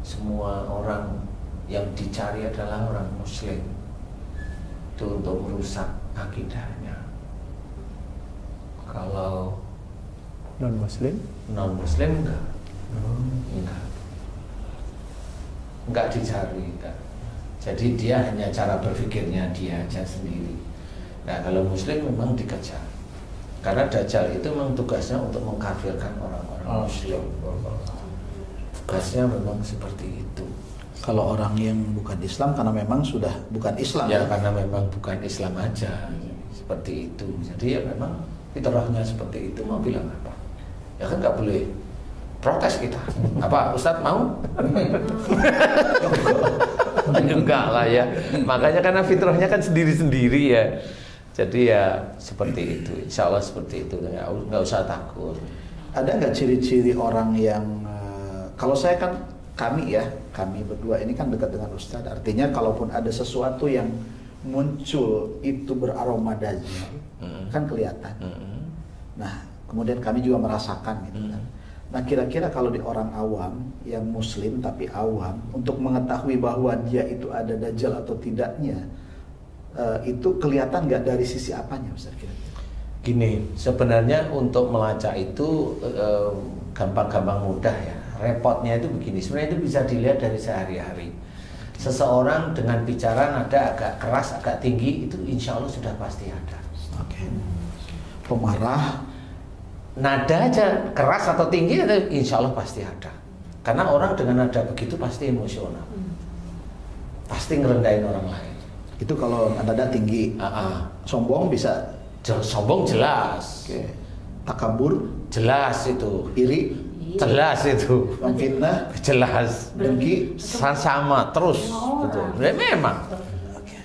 Speaker 2: semua orang yang dicari adalah orang muslim. Itu untuk merusak akidahnya. Kalau non muslim enggak dicari, enggak. Jadi dia hanya cara berpikirnya dia aja sendiri. Nah kalau muslim memang dikejar, karena Dajjal itu memang tugasnya untuk mengkafirkan orang-orang muslim. Tugasnya memang seperti itu.
Speaker 5: Kalau orang yang bukan Islam karena memang sudah bukan Islam.
Speaker 2: Ya karena memang bukan Islam aja, seperti itu. Jadi ya memang fitrahnya seperti itu, mau bilang apa? Ya kan nggak boleh protes kita. Apa Ustadz mau? Enggak lah ya. Makanya karena fitrahnya kan sendiri-sendiri ya. Jadi ya seperti itu. Insya Allah seperti itu. Nggak usah takut.
Speaker 5: Ada nggak ciri-ciri orang yang kalau saya kan kami berdua ini kan dekat dengan Ustadz. Artinya kalaupun ada sesuatu yang muncul itu beraroma Dajjal, kan kelihatan. Nah kemudian kami juga merasakan gitu kan. Nah kira-kira kalau di orang awam yang muslim tapi awam, untuk mengetahui bahwa dia itu ada Dajjal atau tidaknya, itu kelihatan nggak dari sisi apanya Ustaz kira-kira?
Speaker 2: Gini, sebenarnya untuk melacak itu gampang-gampang mudah ya. Repotnya itu begini, sebenarnya itu bisa dilihat dari sehari-hari. Seseorang dengan bicara nada agak keras, agak tinggi, itu insya Allah sudah pasti ada.
Speaker 5: Oke. Pemarah,
Speaker 2: nada aja keras atau tinggi itu insya Allah pasti ada. Karena orang dengan nada begitu pasti emosional, pasti ngerendahin orang lain.
Speaker 5: Itu kalau nada tinggi. Sombong bisa.
Speaker 2: Sombong jelas.
Speaker 5: Oke. Takabur
Speaker 2: jelas itu.
Speaker 5: Iri
Speaker 2: jelas itu.
Speaker 5: Fitnah
Speaker 2: jelas.
Speaker 5: Dengki
Speaker 2: sama terus. Betul. Memang.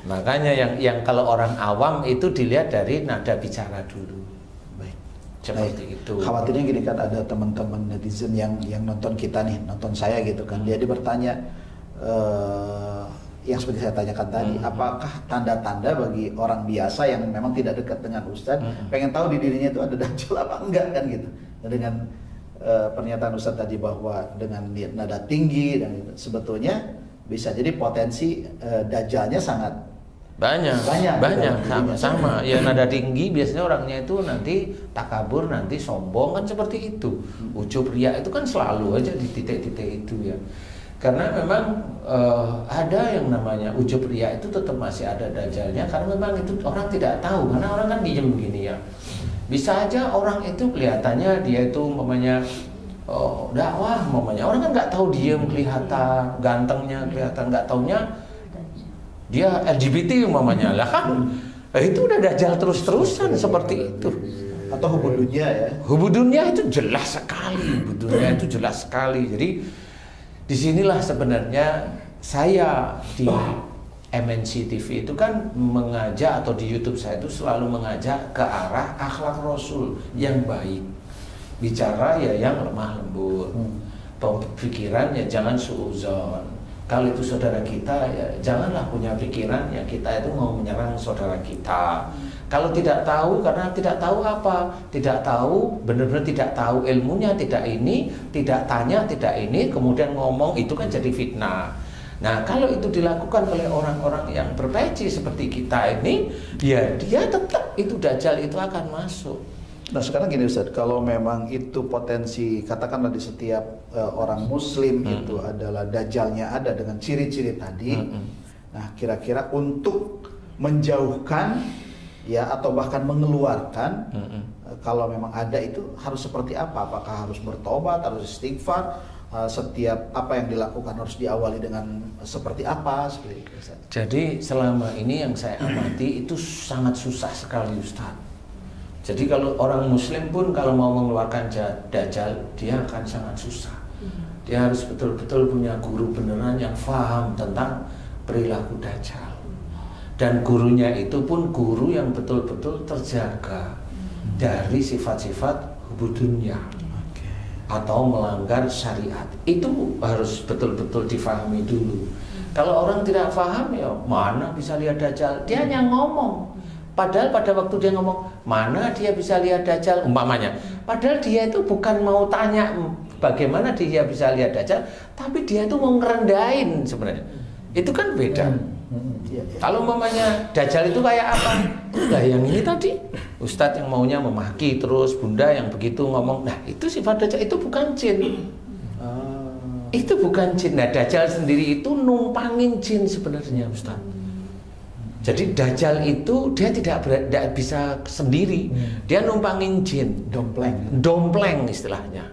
Speaker 2: Makanya yang kalau orang awam itu dilihat dari nada bicara dulu. Seperti itu.
Speaker 5: Khawatirnya gini kan, ada teman-teman netizen yang nonton kita nih, nonton saya gitu kan, dia bertanya yang seperti saya tanyakan tadi, apakah tanda-tanda bagi orang biasa yang memang tidak dekat dengan Ustadz, pengen tahu di dirinya itu ada Dajjal apa enggak kan gitu. Nah, dengan pernyataan Ustadz tadi bahwa dengan nada tinggi dan sebetulnya bisa jadi potensi Dajjalnya sangat banyak
Speaker 2: sama ya. Nada tinggi biasanya orangnya itu nanti takabur, nanti sombong, kan seperti itu. Ujub riya itu kan selalu aja di titik-titik itu ya. Karena memang ada yang namanya ujub riya itu tetap masih ada Dajjalnya, karena memang itu orang tidak tahu, karena orang kan diem begini ya. Bisa aja orang itu kelihatannya dia itu umpamanya dakwah umpamanya, orang kan nggak tahu, diem kelihatan gantengnya, kelihatan, nggak taunya dia LGBT umpamanya lah kan. Itu udah dajjal terus-terusan seperti itu.
Speaker 5: Atau hubudunnya ya.
Speaker 2: Hubudunnya itu jelas sekali, hubudunnya itu jelas sekali. Jadi disinilah sebenarnya saya di MNC TV itu kan mengajak, atau di YouTube saya itu selalu mengajak ke arah akhlak Rasul yang baik. Bicara ya yang lemah lembut, pikiran ya jangan suudzon. Kalau itu saudara kita ya janganlah punya pikiran ya kita itu mau menyerang saudara kita. Kalau tidak tahu, karena tidak tahu apa? Tidak tahu, benar-benar tidak tahu ilmunya, tidak ini, tidak tanya, tidak ini, kemudian ngomong, itu kan jadi fitnah. Nah, kalau itu dilakukan oleh orang-orang yang berpeci seperti kita ini, ya dia tetap itu dajjal itu akan masuk.
Speaker 5: Nah sekarang gini Ustaz, kalau memang itu potensi, katakanlah di setiap orang muslim itu adalah dajjalnya ada dengan ciri-ciri tadi. Nah kira-kira untuk menjauhkan ya atau bahkan mengeluarkan kalau memang ada itu harus seperti apa? Apakah harus bertobat, harus istighfar? Setiap apa yang dilakukan harus diawali dengan seperti apa? Seperti itu, Ustaz.
Speaker 2: Jadi selama ini yang saya amati itu sangat susah sekali Ustaz. Jadi kalau orang muslim pun kalau mau mengeluarkan dajjal, dia akan sangat susah. Dia harus betul-betul punya guru beneran yang paham tentang perilaku dajjal. Dan gurunya itu pun guru yang betul-betul terjaga dari sifat-sifat hubudunya atau melanggar syariat. Itu harus betul-betul difahami dulu. Kalau orang tidak paham ya mana bisa lihat dajjal, dia hanya ngomong. Padahal pada waktu dia ngomong, mana dia bisa lihat dajjal, umpamanya. Padahal dia itu bukan mau tanya bagaimana dia bisa lihat dajjal, tapi dia itu mau ngerendahin sebenarnya. Itu kan beda. Kalau umpamanya dajjal itu kayak apa? Nah yang ini tadi, Ustadz yang maunya memaki terus, bunda yang begitu ngomong, nah itu sifat dajjal, itu bukan jin. Itu bukan jin. Nah dajjal sendiri itu numpangin jin sebenarnya Ustadz. Jadi dajjal itu dia tidak bisa sendiri, dia numpangin jin, dompleng istilahnya.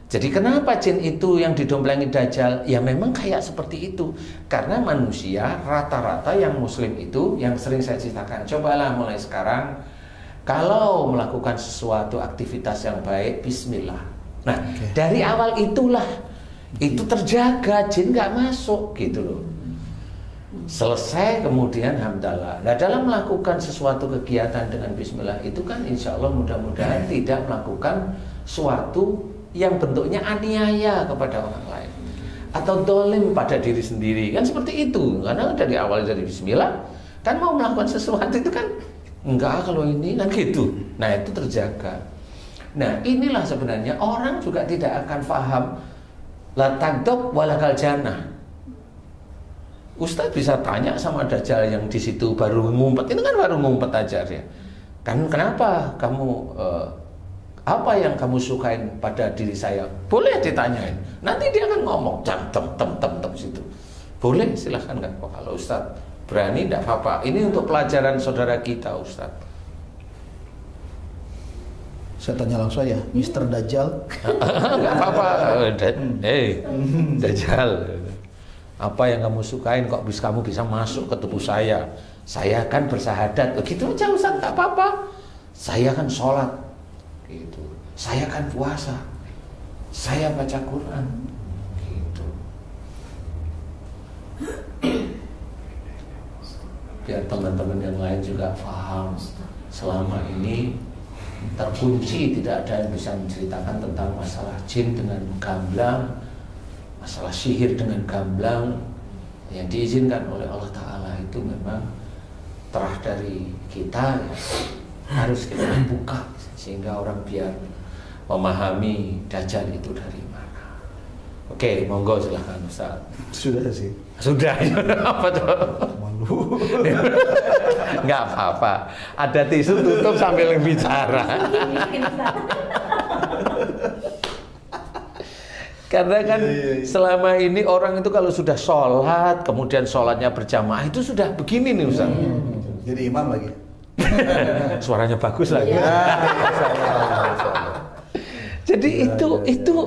Speaker 2: Jadi kenapa jin itu yang didomplengin dajjal? Ya memang kayak seperti itu. Karena manusia rata-rata yang muslim itu, yang sering saya ceritakan, cobalah mulai sekarang kalau melakukan sesuatu aktivitas yang baik, bismillah. Nah dari awal itulah itu terjaga, jin nggak masuk gitu loh. Selesai kemudian hamdalah. Nah dalam melakukan sesuatu kegiatan dengan bismillah itu kan insya Allah mudah-mudahan tidak melakukan suatu yang bentuknya aniaya kepada orang lain atau dolim pada diri sendiri, kan seperti itu. Karena dari awal dari bismillah kan mau melakukan sesuatu itu kan enggak kalau ini kan gitu. Nah itu terjaga. Nah inilah sebenarnya orang juga tidak akan paham la tagdob walakal jannah. Ustadz bisa tanya sama dajjal yang di situ baru ngumpet, itu kan baru ngumpet aja dia. Kan kenapa kamu apa yang kamu sukain pada diri saya? Boleh ditanyain. Nanti dia akan ngomong tem situ. Boleh silahkan kan. Kalau Ustadz berani tidak apa-apa. Ini untuk pelajaran saudara kita Ustadz.
Speaker 5: Saya tanya langsung ya, Mr. Dajjal.
Speaker 2: Enggak apa-apa. Dajjal. Apa yang kamu sukain kok kamu bisa masuk ke tubuh saya? Saya kan bersahadat. Begitu aja Ustaz, tak apa-apa. Saya kan sholat. Gitu. Saya kan puasa. Saya baca Quran. Gitu. Biar teman-teman yang lain juga paham. Selama ini terkunci, tidak ada yang bisa menceritakan tentang masalah jin dengan gamblang, masalah sihir dengan gamblang yang diizinkan oleh Allah Ta'ala itu memang terah dari kita ya, harus kita buka sehingga orang biar memahami dajjal itu dari mana. Oke, monggo silahkan Ustaz.
Speaker 5: Sudah sih.
Speaker 2: Sudah. Apa tuh?
Speaker 5: Malu.
Speaker 2: Nggak apa-apa. Ada tisu tutup sambil bicara. Karena kan selama ini orang itu kalau sudah sholat, kemudian sholatnya berjamaah itu sudah begini nih Ustaz.
Speaker 5: Jadi imam lagi.
Speaker 2: Suaranya bagus lagi. Jadi itu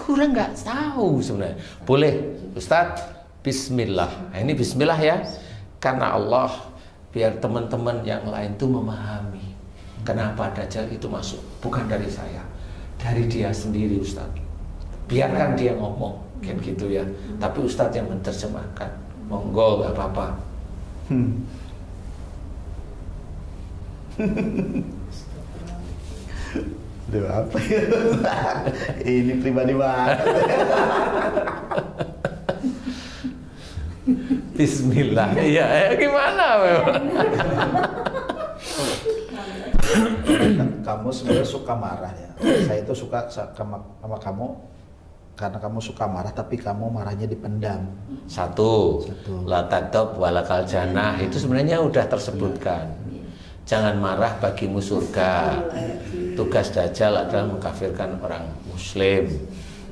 Speaker 2: orang nggak tahu sebenarnya. Boleh Ustaz, bismillah. Nah, ini bismillah ya. Karena Allah biar teman-teman yang lain tuh memahami kenapa Dajjal itu masuk. Bukan dari saya, dari dia sendiri Ustaz. Biarkan dia ngomong kayak gitu ya, tapi Ustaz yang menerjemahkan. Monggo, nggak apa-apa.
Speaker 5: Duh, apa ya? Ini pribadi banget.
Speaker 2: Bismillah. Iya, gimana?
Speaker 5: Kamu sebenarnya suka marah ya. Saya itu suka sama kamu karena kamu suka marah, tapi kamu marahnya dipendam.
Speaker 2: Satu. La taghdab walakal jannah, itu sebenarnya udah tersebutkan. Jangan marah, bagimu surga. Tugas Dajjal adalah mengkafirkan orang Muslim.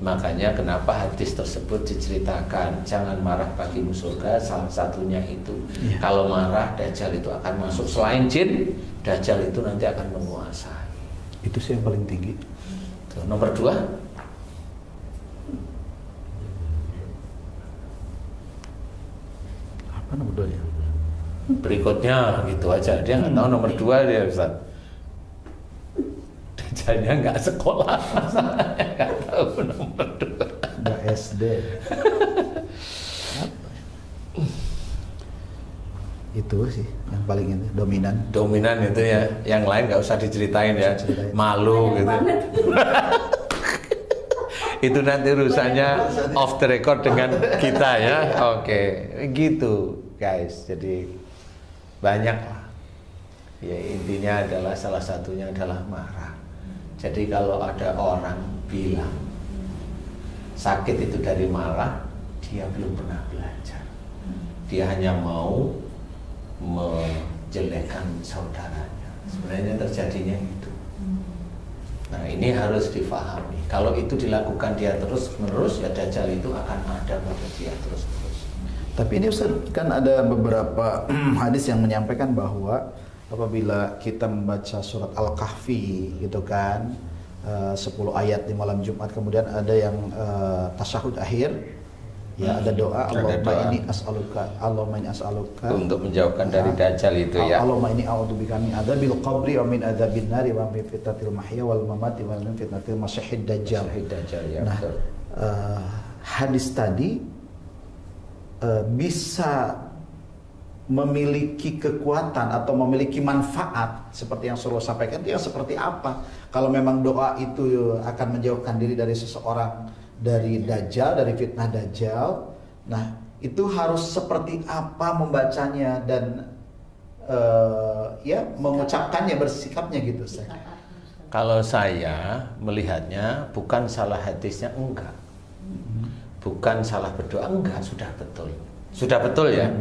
Speaker 2: Makanya kenapa hadis tersebut diceritakan, jangan marah, bagimu surga, salah satunya itu. Kalau marah, Dajjal itu akan masuk. Selain jin, Dajjal itu nanti akan menguasai.
Speaker 3: Itu sih yang paling tinggi.
Speaker 2: Tuh, nomor 2.
Speaker 3: Apa nomor 2 ya?
Speaker 2: Berikutnya gitu aja, dia nggak tahu nomor 2 dia Ustaz. Dajjalnya nggak sekolah, nggak tahu nomor 2.
Speaker 5: Nggak SD. Apa? Itu sih yang paling ini dominan
Speaker 2: itu ya, yang lain nggak usah diceritain ya, malu gitu. Itu nanti urusannya off the record dengan kita ya. Oke, gitu guys. Jadi banyak lah. Ya intinya adalah salah satunya adalah marah. Jadi kalau ada orang bilang sakit itu dari marah, dia belum pernah belajar. Dia hanya mau menjelekkan saudaranya. Sebenarnya terjadinya itu. Nah ini harus difahami. Kalau itu dilakukan dia terus-menerus, ya Dajjal itu akan ada pada dia terus-menerus.
Speaker 5: Tapi ini Ustaz, kan ada beberapa hadis yang menyampaikan bahwa apabila kita membaca surat Al-Kahfi gitu kan, 10 ayat di malam Jumat, kemudian ada yang tasyahud akhir, ya ada doa Allahumma inni as'aluka
Speaker 2: untuk menjauhkan dari Dajjal itu ya.
Speaker 5: Allahumma inni a'udzubika min adzabil qabri wa min adzabin nari wa min fitnatil mahya wal mamati wa min fitnatil masiihid dajjal.
Speaker 2: Ya,
Speaker 5: nah, hadis tadi bisa memiliki kekuatan atau memiliki manfaat seperti yang Surah sampaikan, itu yang seperti apa? Kalau memang doa itu akan menjauhkan diri dari seseorang dari Dajjal, dari fitnah Dajjal, nah itu harus seperti apa membacanya dan ya mengucapkannya, bersikapnya gitu saya.
Speaker 2: Kalau saya melihatnya bukan salah hadisnya, enggak. Bukan salah berdoa, enggak, sudah betul. Sudah betul ya.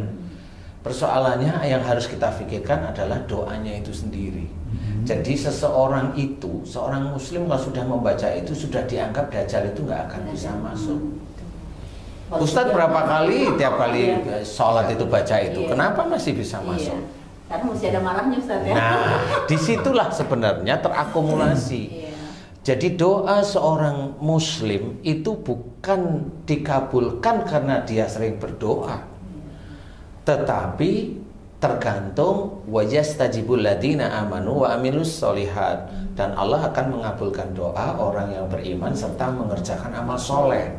Speaker 2: Persoalannya yang harus kita pikirkan adalah doanya itu sendiri. Jadi seseorang itu, seorang muslim kalau sudah membaca itu, sudah dianggap Dajjal itu nggak akan bisa masuk. Ustadz berapa kali tiap kali sholat itu baca itu, kenapa masih bisa masuk?
Speaker 4: Karena masih ada marahnya Ustadz ya.
Speaker 2: Nah, disitulah sebenarnya terakumulasi. Jadi doa seorang muslim itu bukan dikabulkan karena dia sering berdoa, tetapi tergantung wajastajibul ladina amanu wa amilus solihat, dan Allah akan mengabulkan doa orang yang beriman serta mengerjakan amal soleh.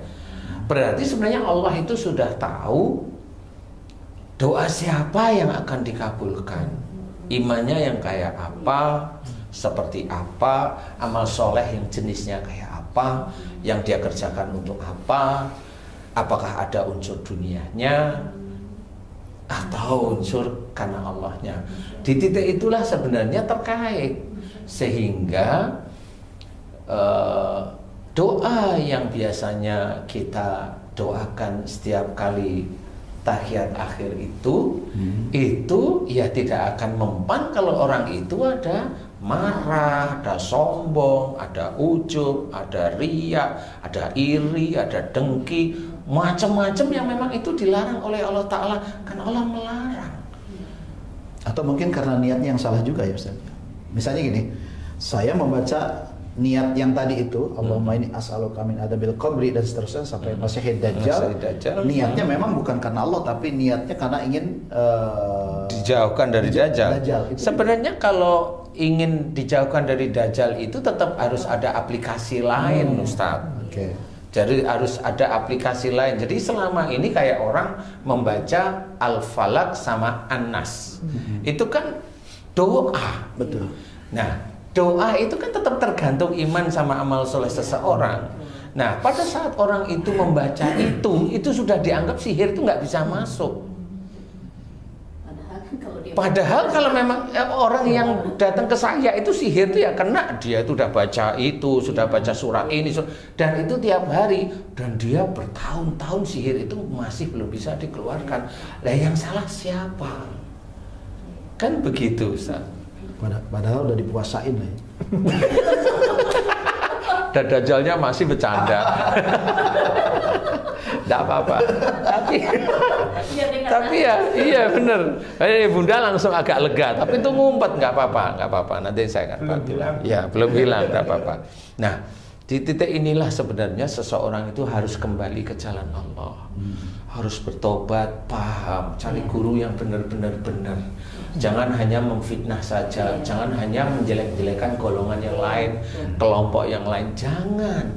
Speaker 2: Berarti sebenarnya Allah itu sudah tahu doa siapa yang akan dikabulkan, imannya yang kayak apa, seperti apa, amal soleh yang jenisnya kayak apa, yang dia kerjakan untuk apa, apakah ada unsur dunianya atau unsur karena Allahnya. Di titik itulah sebenarnya terkait, sehingga doa yang biasanya kita doakan setiap kali tahiyat akhir itu ya tidak akan mempan kalau orang itu ada marah, ada sombong, ada ujub, ada riya, ada iri, ada dengki, macam-macam yang memang itu dilarang oleh Allah Ta'ala, kan Allah melarang.
Speaker 5: Atau mungkin karena niatnya yang salah juga ya Ustaz. Misalnya gini, saya membaca niat yang tadi itu Allahumma inni as'aluka min adabil qabri dan seterusnya sampai Masihid Dajjal, niatnya memang bukan karena Allah tapi niatnya karena ingin
Speaker 2: dijauhkan dari Dajjal.
Speaker 5: Itu
Speaker 2: sebenarnya kalau ingin dijauhkan dari Dajjal itu tetap harus ada aplikasi lain, Ustaz.
Speaker 5: Oke.
Speaker 2: Jadi harus ada aplikasi lain. Jadi selama ini kayak orang membaca Al-Falaq sama An-Nas. Itu kan doa.
Speaker 5: Betul.
Speaker 2: Nah, doa itu kan tetap tergantung iman sama amal soleh seseorang. Nah, pada saat orang itu membaca itu sudah dianggap sihir itu nggak bisa masuk. Padahal kalau memang orang yang datang ke saya itu sihir itu ya kena, dia itu sudah baca itu, sudah baca surat ini, dan itu tiap hari, dan dia bertahun-tahun sihir itu masih belum bisa dikeluarkan. Lah yang salah siapa? Kan begitu, Ustaz.
Speaker 5: Padahal udah dipuasain lah ya.
Speaker 2: Dan Dajjalnya masih bercanda. Tidak apa-apa. Tapi ya, iya bener. Bunda langsung agak lega. Tapi itu ngumpet, nggak apa-apa. Nanti saya akan bilang. Ya, belum hilang, nggak apa-apa. Nah, di titik inilah sebenarnya seseorang itu harus kembali ke jalan Allah. Harus bertobat, paham, cari guru yang benar-benar benar. Jangan hanya memfitnah saja, jangan hanya menjelek-jelekan golongan yang lain, kelompok yang lain. Jangan.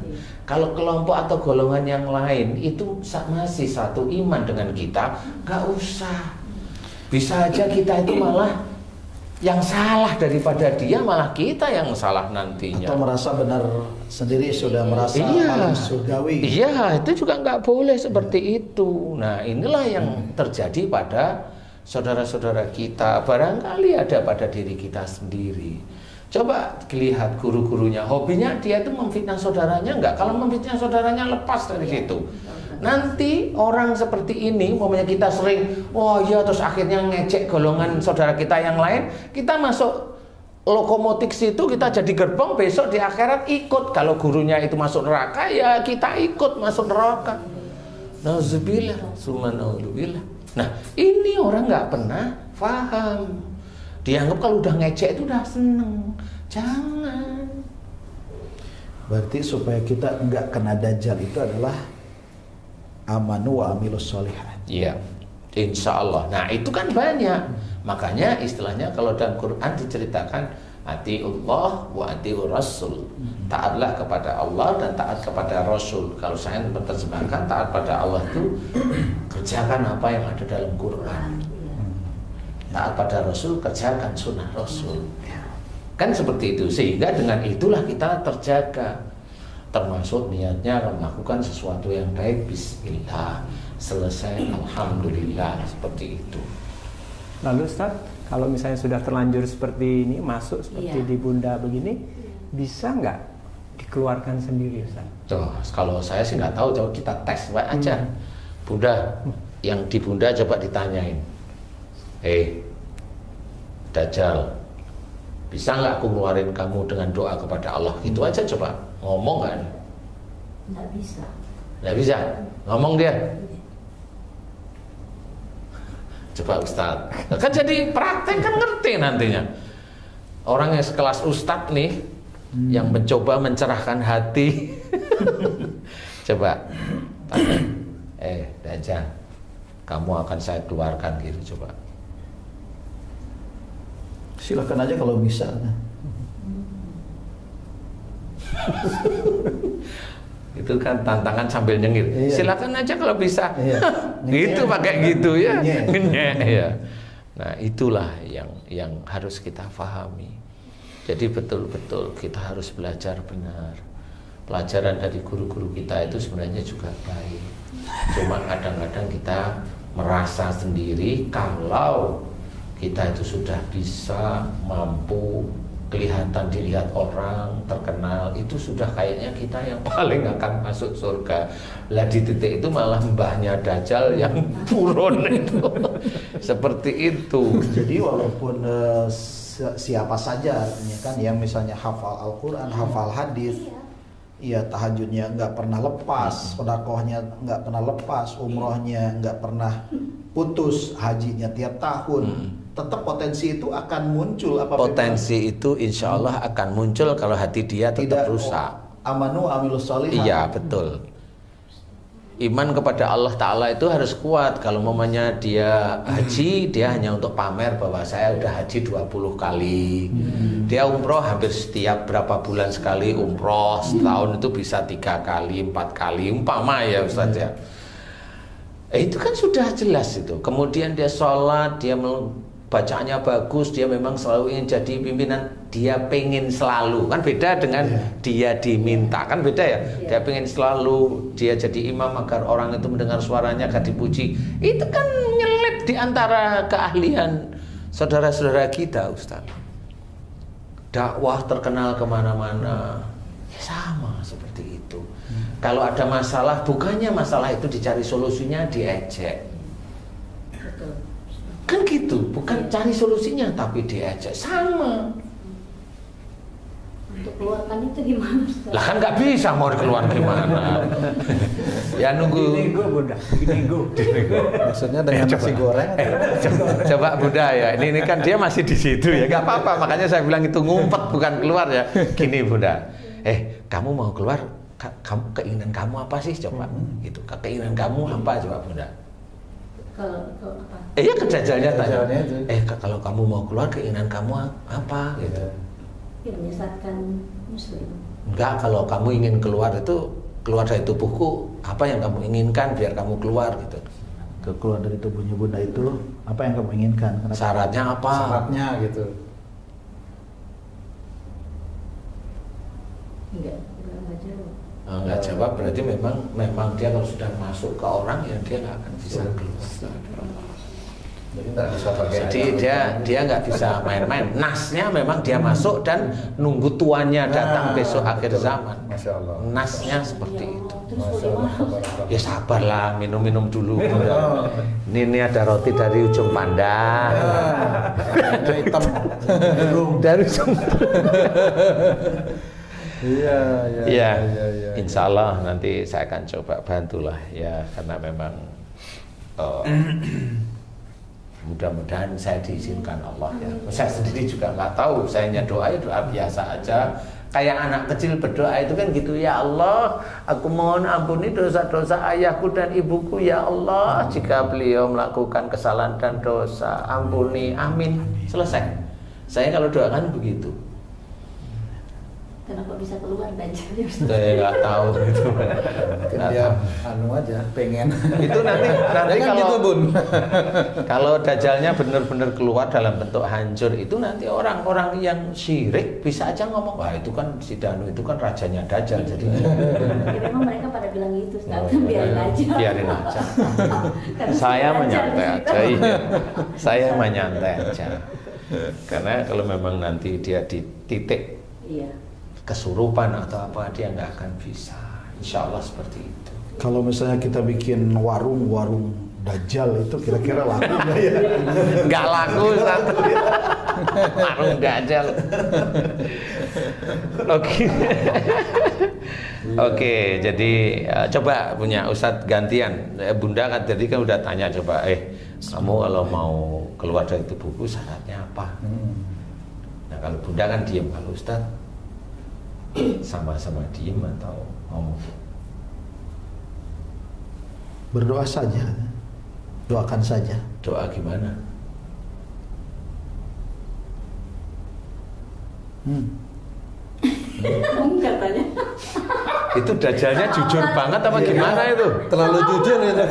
Speaker 2: Kalau kelompok atau golongan yang lain itu masih satu iman dengan kita, gak usah. Bisa aja kita itu malah yang salah daripada dia, malah kita yang salah nantinya.
Speaker 5: Atau merasa benar sendiri, sudah merasa paling surgawi.
Speaker 2: Iya, itu juga nggak boleh seperti itu. Nah, inilah yang terjadi pada saudara-saudara kita, barangkali ada pada diri kita sendiri. Coba lihat guru-gurunya, hobinya dia itu memfitnah saudaranya enggak? Kalau memfitnah saudaranya lepas dari situ. Nanti orang seperti ini, umpamanya kita sering, oh iya, terus akhirnya ngecek golongan saudara kita yang lain, kita masuk lokomotif situ, kita jadi gerbong, besok di akhirat ikut. Kalau gurunya itu masuk neraka, ya kita ikut masuk neraka. Nauzubillah, summa nauzubillah. Nah, ini orang nggak pernah paham. Dianggap kalau udah ngecek itu udah seneng. Jangan.
Speaker 5: Berarti supaya kita nggak kena Dajjal itu adalah amanu wa amilus sholihat.
Speaker 2: Iya, insya Allah. Nah, itu kan banyak. Makanya istilahnya kalau dalam Quran diceritakan atiullah wa atiur rasul. Taatlah kepada Allah dan taat kepada Rasul. Kalau saya menerjemahkan taat pada Allah itu kerjakan apa yang ada dalam Quran. Taat pada Rasul, kerjakan sunnah Rasul. Kan seperti itu. Sehingga dengan itulah kita terjaga. Termasuk niatnya melakukan sesuatu yang baik, bismillah, selesai, alhamdulillah, seperti itu.
Speaker 6: Lalu Ustaz, kalau misalnya sudah terlanjur seperti ini, masuk seperti di Bunda begini, bisa nggak dikeluarkan sendiri, Ustaz?
Speaker 2: Tuh, kalau saya sih nggak tahu, coba kita tes aja. Bunda, yang di Bunda coba ditanyain, Dajjal, bisa nggak aku ngeluarin kamu dengan doa kepada Allah? Gitu aja coba, ngomong kan?
Speaker 4: Nggak bisa.
Speaker 2: Nggak bisa, ngomong dia. Coba Ustadz, kan jadi praktek kan ngerti nantinya. Orang yang sekelas Ustadz nih, yang mencoba mencerahkan hati. Coba tanya, Dajjal, kamu akan saya keluarkan gitu, coba.
Speaker 5: Silakan aja kalau bisa.
Speaker 2: Itu kan tantangan sambil nyengir.
Speaker 5: Iya.
Speaker 2: Silakan aja kalau bisa.
Speaker 5: Iya.
Speaker 2: Gitu pakai gitu ya.
Speaker 5: Ngenyek.
Speaker 2: Ya. Nah, itulah yang harus kita pahami. Jadi betul-betul kita harus belajar benar. Pelajaran dari guru-guru kita itu sebenarnya juga baik. Cuma kadang-kadang kita merasa sendiri kalau kita itu sudah bisa, mampu, kelihatan dilihat orang, terkenal, itu sudah kayaknya kita yang paling akan masuk surga. Lah di titik itu malah mbahnya Dajjal yang buron itu. Seperti itu.
Speaker 5: Jadi walaupun siapa saja artinya kan yang misalnya hafal Al-Quran, hafal hadis, ya tahajudnya nggak pernah lepas, sedekahnya nggak pernah lepas, umrohnya nggak pernah putus, hajinya tiap tahun. tetap potensi itu akan muncul apa
Speaker 2: Potensi itu insya Allah akan muncul kalau hati dia tetap rusak.
Speaker 5: Amanu amilus sholihat.
Speaker 2: Iya betul. Iman kepada Allah Ta'ala itu harus kuat. Kalau mamanya dia haji, dia hanya untuk pamer bahwa saya udah haji 20 kali. Dia umroh hampir setiap berapa bulan sekali umroh. Setahun itu bisa 3 kali, 4 kali. Umpama ya Ustaz ya. Itu kan sudah jelas itu. Kemudian dia sholat, dia bacaannya bagus, dia memang selalu ingin jadi pimpinan, dia pengen selalu, kan beda dengan dia diminta, kan beda ya. Dia pengen selalu, dia jadi imam agar orang itu mendengar suaranya agar dipuji. Itu kan nyelip di antara keahlian saudara-saudara kita, Ustaz. Dakwah terkenal kemana-mana, ya sama seperti itu. Kalau ada masalah, bukannya masalah itu dicari solusinya, diejek. Kan gitu, bukan cari solusinya tapi diajak sama.
Speaker 4: Untuk keluarkan itu gimana?
Speaker 2: Lah kan nggak bisa mau dikeluar gimana? Ya nunggu.
Speaker 6: Nego.
Speaker 1: Maksudnya dengan nasi goreng.
Speaker 2: Coba Bunda ya, ini kan dia masih di situ ya, nggak apa-apa. Makanya saya bilang itu ngumpet bukan keluar ya. Gini Bunda, kamu mau keluar, kamu keinginan kamu apa sih coba? Gitu, keinginan kamu apa coba Bunda?
Speaker 4: Apa?
Speaker 2: Ya kejajalnya tanya.
Speaker 1: Kejajalnya
Speaker 2: Kalau kamu mau keluar keinginan kamu apa gitu?
Speaker 4: Ya, menyesatkan muslim.
Speaker 2: Enggak, kalau kamu ingin keluar dari tubuhku, apa yang kamu inginkan biar kamu keluar gitu.
Speaker 5: Keluar dari tubuhnya Bunda itu apa yang kamu inginkan? Kenapa?
Speaker 2: Syaratnya apa?
Speaker 1: Syaratnya gitu.
Speaker 4: Enggak jawab.
Speaker 2: Enggak jawab berarti memang dia kalau sudah masuk ke orang ya dia nggak akan bisa keluar.
Speaker 1: Jadi nggak bisa pakai.
Speaker 2: Jadi dia nggak bisa main-main. Nasnya memang dia masuk dan nunggu tuannya datang besok akhir zaman.
Speaker 1: Masya Allah.
Speaker 2: Nasnya seperti itu.
Speaker 4: Terus
Speaker 1: Masya Allah.
Speaker 4: bagaimana?
Speaker 2: Ya sabarlah, minum dulu. Ini ada roti dari ujung pandang.
Speaker 1: Ada hitam.
Speaker 2: Dari ujung.
Speaker 1: Iya.
Speaker 2: Insya Allah nanti saya akan coba bantulah ya, karena memang mudah-mudahan saya diizinkan Allah ya. Saya sendiri juga nggak tahu, saya hanya doa biasa aja. Kayak anak kecil berdoa itu kan gitu, ya Allah, aku mohon ampuni dosa-dosa ayahku dan ibuku ya Allah. Jika beliau melakukan kesalahan dan dosa, ampuni, amin, selesai. Saya kalau doakan begitu.
Speaker 4: Kenapa bisa keluar dajjalnya?
Speaker 2: Saya nggak tahu gitu.
Speaker 1: Mungkin dia anu aja, pengen.
Speaker 2: Itu nanti
Speaker 1: Jangan
Speaker 2: kalau
Speaker 1: gitu, Bun.
Speaker 2: kalau dajjalnya benar-benar keluar dalam bentuk hancur, itu nanti orang-orang yang syirik bisa aja ngomong, wah itu kan si Danu itu kan rajanya dajjal, jadi
Speaker 4: Ya, memang mereka pada bilang gitu, sekarang biarin aja.
Speaker 2: biarin aja.
Speaker 4: Karena
Speaker 2: Saya
Speaker 4: sudah
Speaker 2: menyantai
Speaker 4: dajjal
Speaker 2: aja, iya. Saya menyantai aja. Karena kalau memang nanti dia di titik
Speaker 4: Iya.
Speaker 2: kesurupan atau apa, dia nggak akan bisa. Insya Allah seperti itu.
Speaker 5: Kalau misalnya kita bikin warung Dajjal itu kira-kira laku nggak ya?
Speaker 2: Nggak laku satu. Warung Dajjal. Oke, jadi coba punya Ustadz gantian. Bunda kan tadi kan udah tanya, coba kamu kalau mau keluar dari tubuhku syaratnya apa? Nah kalau Bunda kan diem, kalau Ustadz sama-sama diem atau ngomong?
Speaker 5: Berdoa saja, doakan saja.
Speaker 2: Doa gimana?
Speaker 4: Katanya.
Speaker 2: Itu dajjalnya jujur banget apa gimana itu?
Speaker 1: Terlalu jujur itu.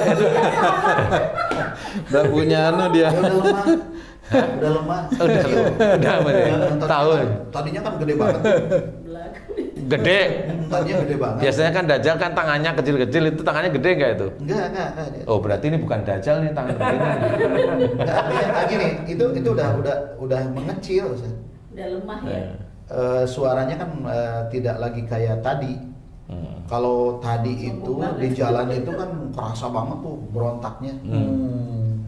Speaker 1: Udah punya anu dia.
Speaker 5: Udah lemah.
Speaker 2: Udah apa ya? Tahu.
Speaker 5: Tadinya kan gede banget.
Speaker 2: Gede.
Speaker 5: Tadinya gede banget.
Speaker 2: Biasanya kan dajjal kan tangannya kecil-kecil, itu tangannya gede nggak itu?
Speaker 5: Enggak.
Speaker 2: Oh berarti ini bukan dajjal nih tangan begini.
Speaker 5: Enggak, gini, itu udah mengecil, Ustaz.
Speaker 4: Udah lemah ya.
Speaker 5: Suaranya kan tidak lagi kayak tadi. Kalau tadi itu di jalan itu kan kerasa banget tuh berontaknya.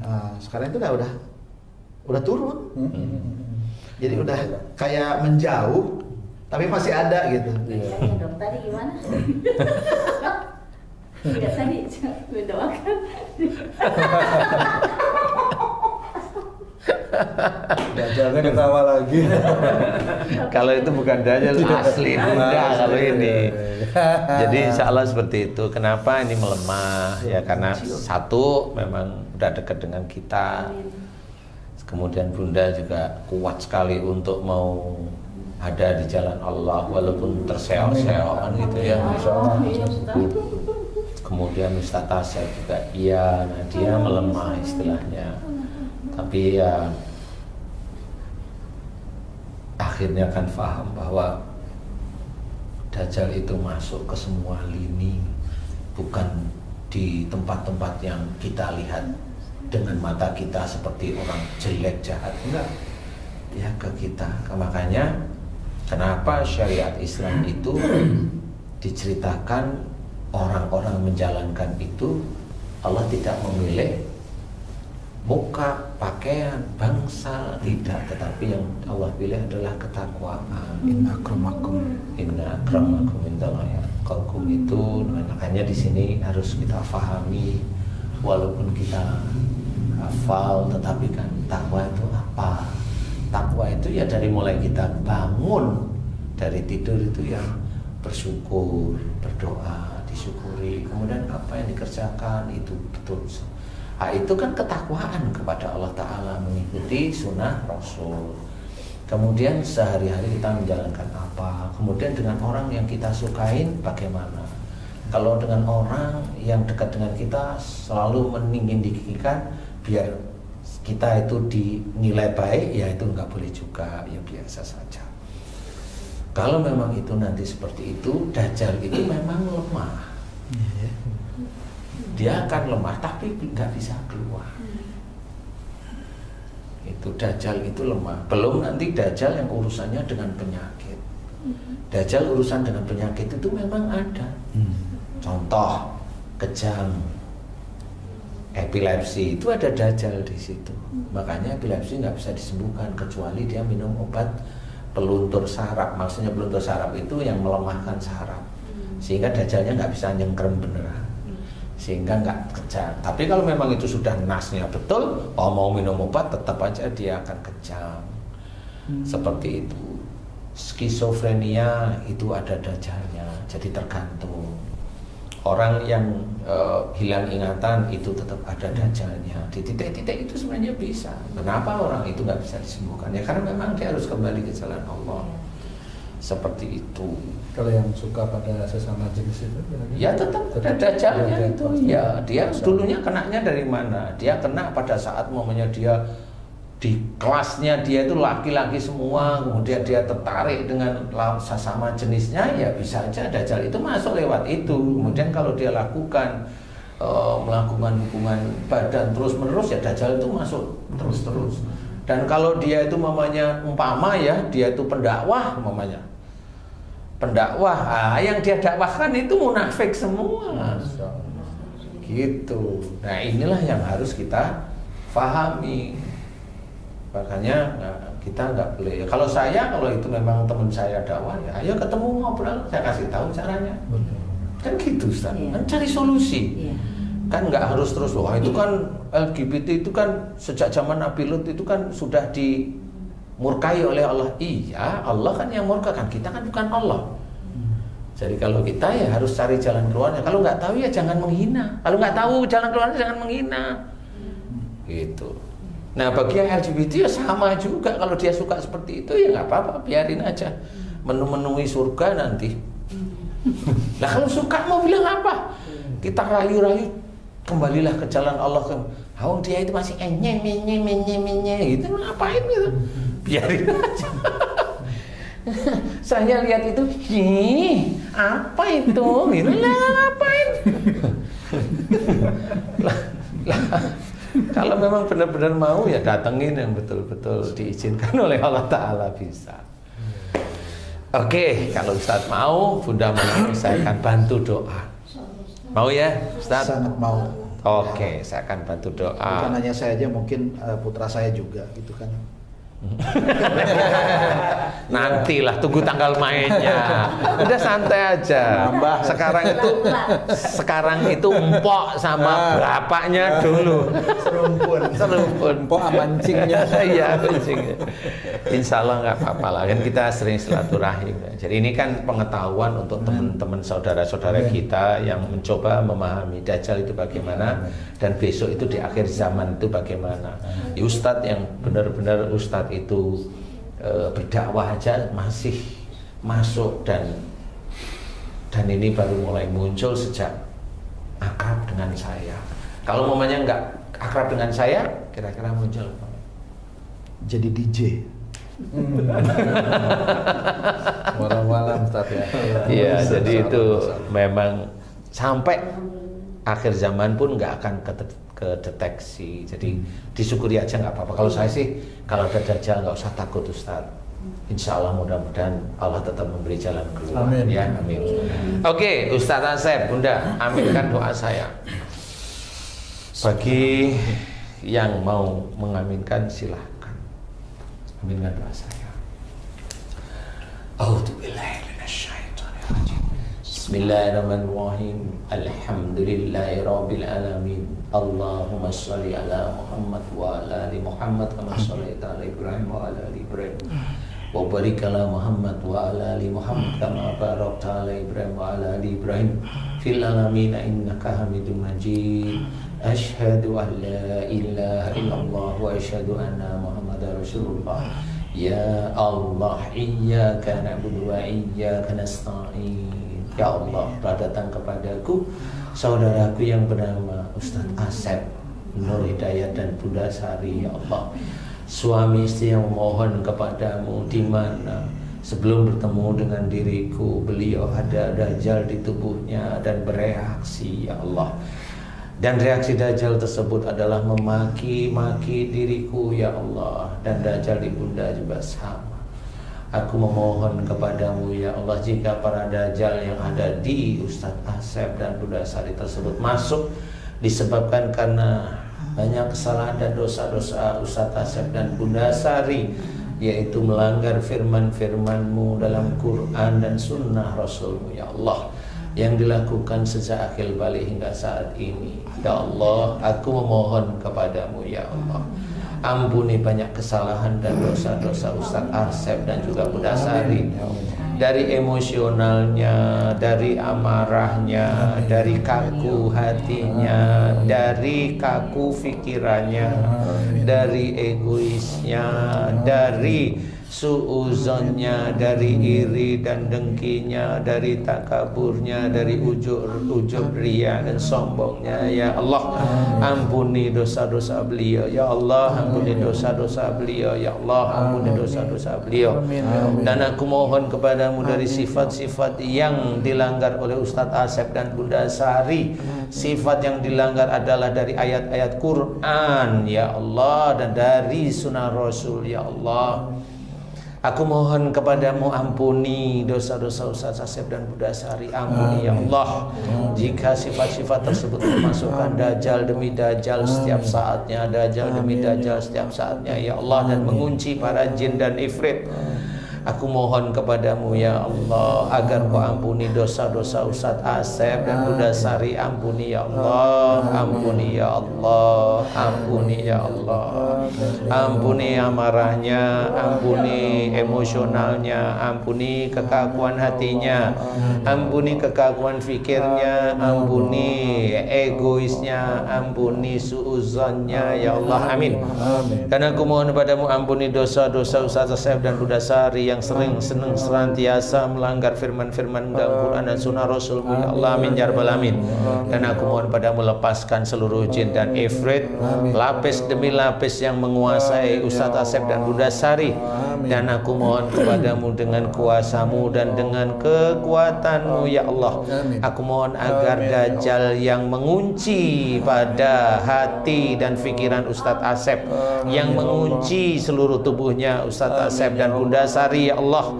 Speaker 5: Nah, sekarang itu udah turun. Jadi udah kayak menjauh, tapi masih ada gitu.
Speaker 4: Iya dong, tadi gimana? Enggak tadi mendoakan.
Speaker 1: Dajalnya ketawa lagi.
Speaker 2: Kalau itu bukan dajjal, asli Bunda kalau ini. Jadi insya Allah seperti itu. Kenapa ini melemah? Ya karena satu memang udah dekat dengan kita. Kemudian Bunda juga kuat sekali untuk mau ada di jalan Allah walaupun terseok-seok kan gitu ya. Kemudian Ustaz Tasya juga iya, nah dia melemah istilahnya. Tapi ya akhirnya akan paham bahwa Dajjal itu masuk ke semua lini, bukan di tempat-tempat yang kita lihat dengan mata kita seperti orang jelek jahat, enggak. Ya ke kita. Makanya kenapa syariat Islam itu diceritakan orang-orang menjalankan itu Allah tidak memilih muka, pakaian, bangsa, tidak, tetapi yang Allah pilih adalah ketakwaan.
Speaker 5: Inna akramakum
Speaker 2: Indallahi atqakum itu. Makanya di sini harus kita fahami, walaupun kita hafal, tetapi kan takwa itu apa? Takwa itu ya dari mulai kita bangun dari tidur itu ya bersyukur, berdoa, disyukuri, kemudian apa yang dikerjakan itu betul. Nah, itu kan ketakwaan kepada Allah Ta'ala, mengikuti sunnah Rasul. Kemudian sehari-hari kita menjalankan apa, kemudian dengan orang yang kita sukain bagaimana. Kalau dengan orang yang dekat dengan kita selalu meninggikan biar kita itu dinilai baik, ya itu nggak boleh juga, ya biasa saja. Kalau memang itu nanti seperti itu, Dajjal itu memang lemah. Dia akan lemah, tapi nggak bisa keluar. Itu Dajjal itu lemah. Belum nanti Dajjal yang urusannya dengan penyakit. Dajjal urusan dengan penyakit itu memang ada. Contoh kejang, epilepsi itu ada Dajjal di situ. Makanya epilepsi nggak bisa disembuhkan kecuali dia minum obat peluntur saraf. Maksudnya peluntur saraf itu yang melemahkan saraf, sehingga Dajjalnya nggak bisa nyengkrem beneran, sehingga nggak kejang. Tapi kalau memang itu sudah nasnya betul, mau minum obat tetap aja dia akan kejang. Seperti itu. Skizofrenia itu ada Dajjalnya, jadi tergantung. Orang yang hilang ingatan itu tetap ada Dajjalnya. Di titik-titik itu sebenarnya bisa. Kenapa orang itu nggak bisa disembuhkan? Ya karena memang dia harus kembali ke jalan Allah. Seperti itu.
Speaker 1: Kalau yang suka pada sesama jenis itu,
Speaker 2: ya tetap ada Dajjalnya itu. Ya dia dulunya kenanya dari mana? Dia kena pada saat momennya dia di kelasnya dia itu laki-laki semua, kemudian dia tertarik dengan sesama jenisnya, ya bisa aja Dajjal itu masuk lewat itu. Kemudian kalau dia lakukan melakukan hubungan badan terus-menerus, ya Dajjal itu masuk terus-terus. Dan kalau dia itu umpama ya, dia itu pendakwah umpamanya. Pendakwah, yang dia dakwahkan itu munafik semua. Gitu. Nah, inilah yang harus kita pahami. Makanya kita nggak boleh. Kalau itu memang teman saya dakwah, ya ayo ketemu ngobrol, saya kasih tahu caranya. Kan gitu, Ustaz. Kan cari solusi. Kan nggak harus terus, wah itu kan LGBT itu kan sejak zaman Nabi Lut itu kan sudah dimurkai oleh Allah. Iya, Allah kan yang murka, kan kita kan bukan Allah. Jadi kalau kita ya harus cari jalan keluarnya. Kalau nggak tahu ya jangan menghina. Kalau nggak tahu jalan keluarnya jangan menghina. Gitu. Nah bagi yang LGBT ya sama juga. Kalau dia suka seperti itu ya nggak apa-apa, biarin aja. Memenuhi surga nanti. Nah kalau suka mau bilang apa? Kita rayu-rayu, kembalilah ke jalan Allah. Dia itu masih menye gitu, ngapain gitu? Biarin aja. Saya lihat itu, apa itu? Gitu lah, ngapain? Kalau memang benar-benar mau ya datengin yang betul-betul diizinkan oleh Allah Ta'ala bisa. Oke, kalau Ustadz mau, Bunda mau, saya akan bantu doa. Mau ya Ustadz?
Speaker 5: Sangat mau.
Speaker 2: Oke, saya akan bantu doa.
Speaker 5: Bukan hanya saya aja, mungkin putra saya juga gitu kan.
Speaker 2: Nantilah, tunggu tanggal mainnya. Udah santai aja. Sekarang itu empok sama bapaknya dulu. Serumpun.
Speaker 1: Empok amancingnya.
Speaker 2: Iya, mancingnya. Insya Allah nggak apa-apa lah. Kan kita sering silaturahim. Jadi ini kan pengetahuan untuk teman-teman saudara-saudara kita yang mencoba memahami Dajjal itu bagaimana dan besok itu di akhir zaman itu bagaimana. Ustadz yang benar-benar Ustadz itu berdakwah aja masih masuk dan ini baru mulai muncul sejak akrab dengan saya. Kalau momennya nggak akrab dengan saya, kira-kira muncul
Speaker 5: jadi DJ.
Speaker 1: Malam-malam Ustaz ya.
Speaker 2: Iya, jadi itu memang sampai akhir zaman pun nggak akan kedeteksi. Jadi disyukuri aja nggak apa-apa. Kalau saya sih kalau ada Dajjal nggak usah takut Ustaz. Insya Allah mudah-mudahan Allah tetap memberi jalan keluar.
Speaker 1: Amin.
Speaker 2: Ya, amin. Oke, Ustaz Asep, Bunda, aminkan doa saya. Bagi yang mau mengaminkan silahkan. Aminkan doa saya. A'udzubillahi minasyaitonirrajim. Bismillahirrahmanirrahim. Alhamdulillahirabbil alamin. Allahumma shalli ala Muhammad wa ala ali Muhammad kama shallaita ala Ibrahim wa ala ali Ibrahim. Wa barik ala Muhammad wa ala ali Muhammad kama barakta ala Ibrahim wa ala ali Ibrahim fil alamin innaka Hamidum Majid. Asyhadu an la ilaha illallah wa asyhadu anna Muhammadar Rasulullah. Ya Allah, iyyaka na'budu wa iyyaka nasta'in. Ya Allah, telah datang kepadaku saudaraku yang bernama Ustadz Asep Nur Hidayat dan Bunda Sari. Ya Allah, suami istri yang memohon kepadamu di mana sebelum bertemu dengan diriku beliau ada Dajjal di tubuhnya dan bereaksi. Ya Allah, dan reaksi Dajjal tersebut adalah memaki-maki diriku. Ya Allah, dan Dajjal di Bunda juga sama. Aku memohon kepadamu ya Allah, jika para Dajjal yang ada di Ustadz Asep dan Bunda Sari tersebut masuk disebabkan karena banyak kesalahan dan dosa-dosa Ustadz Asep dan Bunda Sari, yaitu melanggar firman-firman-Mu dalam Quran dan sunnah Rasul-Mu ya Allah, yang dilakukan sejak akhir balik hingga saat ini. Ya Allah, aku memohon kepadamu ya Allah, ampuni banyak kesalahan dan dosa-dosa Ustadz Asep dan juga Bunda Sari, dari emosionalnya, dari amarahnya, dari kaku hatinya, dari kaku pikirannya, dari egoisnya, dari suuzonnya, dari iri dan dengkinya, dari takaburnya, dari ujub ria dan sombongnya. Ya Allah, ampuni dosa-dosa beliau. Ya Allah, ampuni dosa-dosa beliau. Ya Allah, ampuni dosa-dosa beliau. Dan aku mohon kepadamu dari sifat-sifat yang dilanggar oleh Ustadz Asep dan Bunda Sari. Sifat yang dilanggar adalah dari ayat-ayat Quran ya Allah, dan dari sunnah Rasul ya Allah. Aku mohon kepadamu, ampuni dosa-dosa Ustadz Asep dan Bunda Sari. Ampuni ya Allah, jika sifat-sifat tersebut memasukkan Dajjal demi Dajjal setiap saatnya, Dajjal demi Dajjal setiap saatnya ya Allah, dan mengunci para jin dan ifrit. Aku mohon kepadamu ya Allah, agar kau ampuni dosa-dosa Ustadz Asep dan Bunda Sari. Ampuni ya Allah, ampuni ya Allah, ampuni ya Allah. Ampuni amarahnya, ampuni emosionalnya, ampuni kekakuan hatinya, ampuni kekakuan fikirnya, ampuni egoisnya, ampuni suuzonnya ya Allah. Amin. Dan aku mohon padamu, ampuni dosa-dosa Ustadz Asep dan Bunda Sari yang sering senang senantiasa melanggar firman-firman dalam Quran dan sunnah Rasul-Mu ya Allah. Amin ya rabbal alamin. Dan aku mohon padamu, lepaskan seluruh jin dan ifrit, lapis demi lapis yang menguasai Ustadz Asep dan Bunda Sari. Dan aku mohon kepadamu dengan kuasa-Mu dan dengan kekuatan-Mu ya Allah, aku mohon agar Dajjal yang mengunci pada hati dan pikiran Ustadz Asep, yang mengunci seluruh tubuhnya Ustadz Asep dan Bunda Sari ya Allah,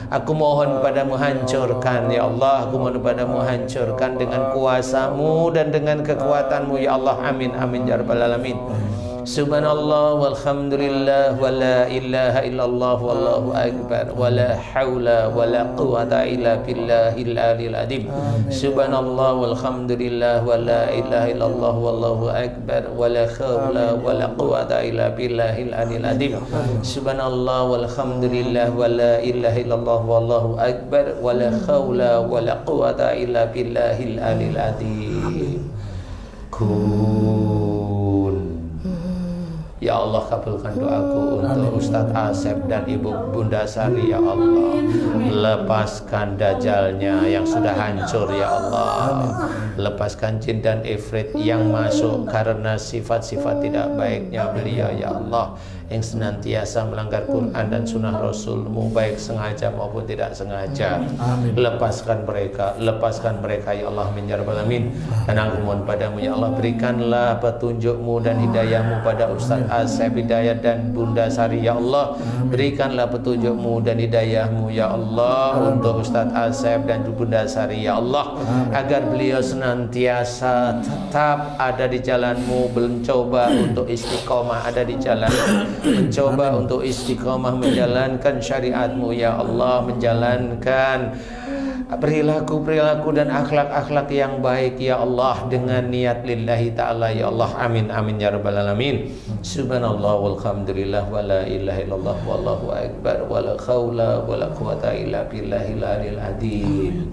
Speaker 2: aku mohon padamu, hancurkan ya Allah. Aku mohon padamu, hancurkan dengan kuasa-Mu dan dengan kekuatan-Mu ya Allah. Amin amin ya rabbal alamin. Subhanallah walhamdulillah wa la ilaha illallah wallahu akbar wa la haula wa la quwata illa billahil aliyil azim. Subhanallah walhamdulillah wa la ilaha illallah wallahu akbar wa la haula wa la quwata illa billahil aliyil azim. Subhanallah walhamdulillah wa la ilaha illallah wallahu akbar wa la haula wa la quwata illa billahil aliyil azim. Kun. Ya Allah, kabulkan doaku untuk Ustadz Asep dan Ibu Bunda Sari, ya Allah. Lepaskan dajalnya yang sudah hancur, ya Allah. Lepaskan jin dan ifrit yang masuk karena sifat-sifat tidak baiknya beliau, ya Allah, yang senantiasa melanggar Quran dan sunnah Rasul-Mu, baik sengaja maupun tidak sengaja. Lepaskan mereka ya Allah, min ya rabbal alamin. Dan aku mohon padamu ya Allah, berikanlah petunjuk-Mu dan hidayah-Mu pada Ustadz Asep, hidayah dan Bunda Sari, ya Allah. Berikanlah petunjuk-Mu dan hidayah-Mu ya Allah untuk Ustadz Asep dan Bunda Sari, ya Allah, agar beliau senantiasa tetap ada di jalan-Mu, mencoba untuk istiqomah ada di jalan, mencoba untuk istiqomah menjalankan syariat-Mu ya Allah, menjalankan perilaku-perilaku dan akhlak-akhlak yang baik ya Allah, dengan niat lillahi ta'ala ya Allah. Amin amin ya rabbal alamin. Subhanallah walhamdulillah wa la ilaha illallah wallahu akbar wa la haula wa la quwata illa billahil aliyil azim.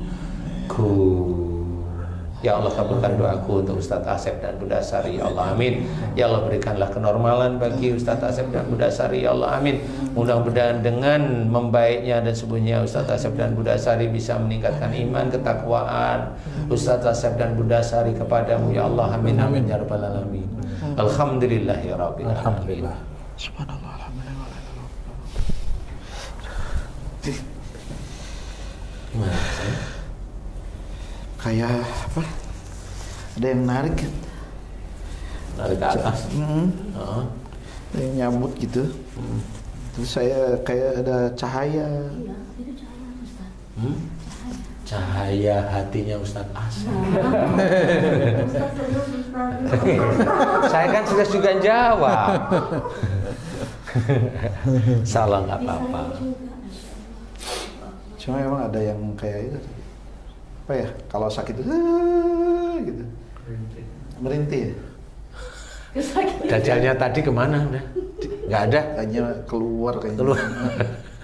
Speaker 2: Ya Allah, kabulkan doaku untuk Ustadz Asep dan Bunda Sari, ya Allah, amin. Ya Allah, berikanlah kenormalan bagi Ustadz Asep dan Bunda Sari, ya Allah, amin. Mudah-mudahan dengan membaiknya dan sembuhnya Ustadz Asep dan Bunda Sari bisa meningkatkan iman, ketakwaan Ustadz Asep dan Bunda Sari kepadamu, ya Allah, amin amin ya rabbal alamin. Alhamdulillah ya rabbil alamin.
Speaker 1: Alhamdulillah.
Speaker 5: Subhanallah, alhamdulillah.
Speaker 2: Gimana sih?
Speaker 5: Kayak apa? Ada yang narik kan?
Speaker 2: Narik ke atas.
Speaker 5: Ada yang nyambut gitu. Terus saya kayak ada cahaya.
Speaker 4: Iya, itu cahaya Ustaz.
Speaker 2: Cahaya hatinya Ustadz Asep.
Speaker 4: Ustaz serius Ustaz.
Speaker 2: Saya kan sudah juga jawab. Salah nggak apa-apa.
Speaker 5: Cuma emang ada yang kayak itu. Apa ya? Kalau sakit itu gitu. Merintih.
Speaker 2: Dajalnya tadi kemana udah? Nggak ada.
Speaker 5: Hanya keluar kayaknya.
Speaker 2: Keluar.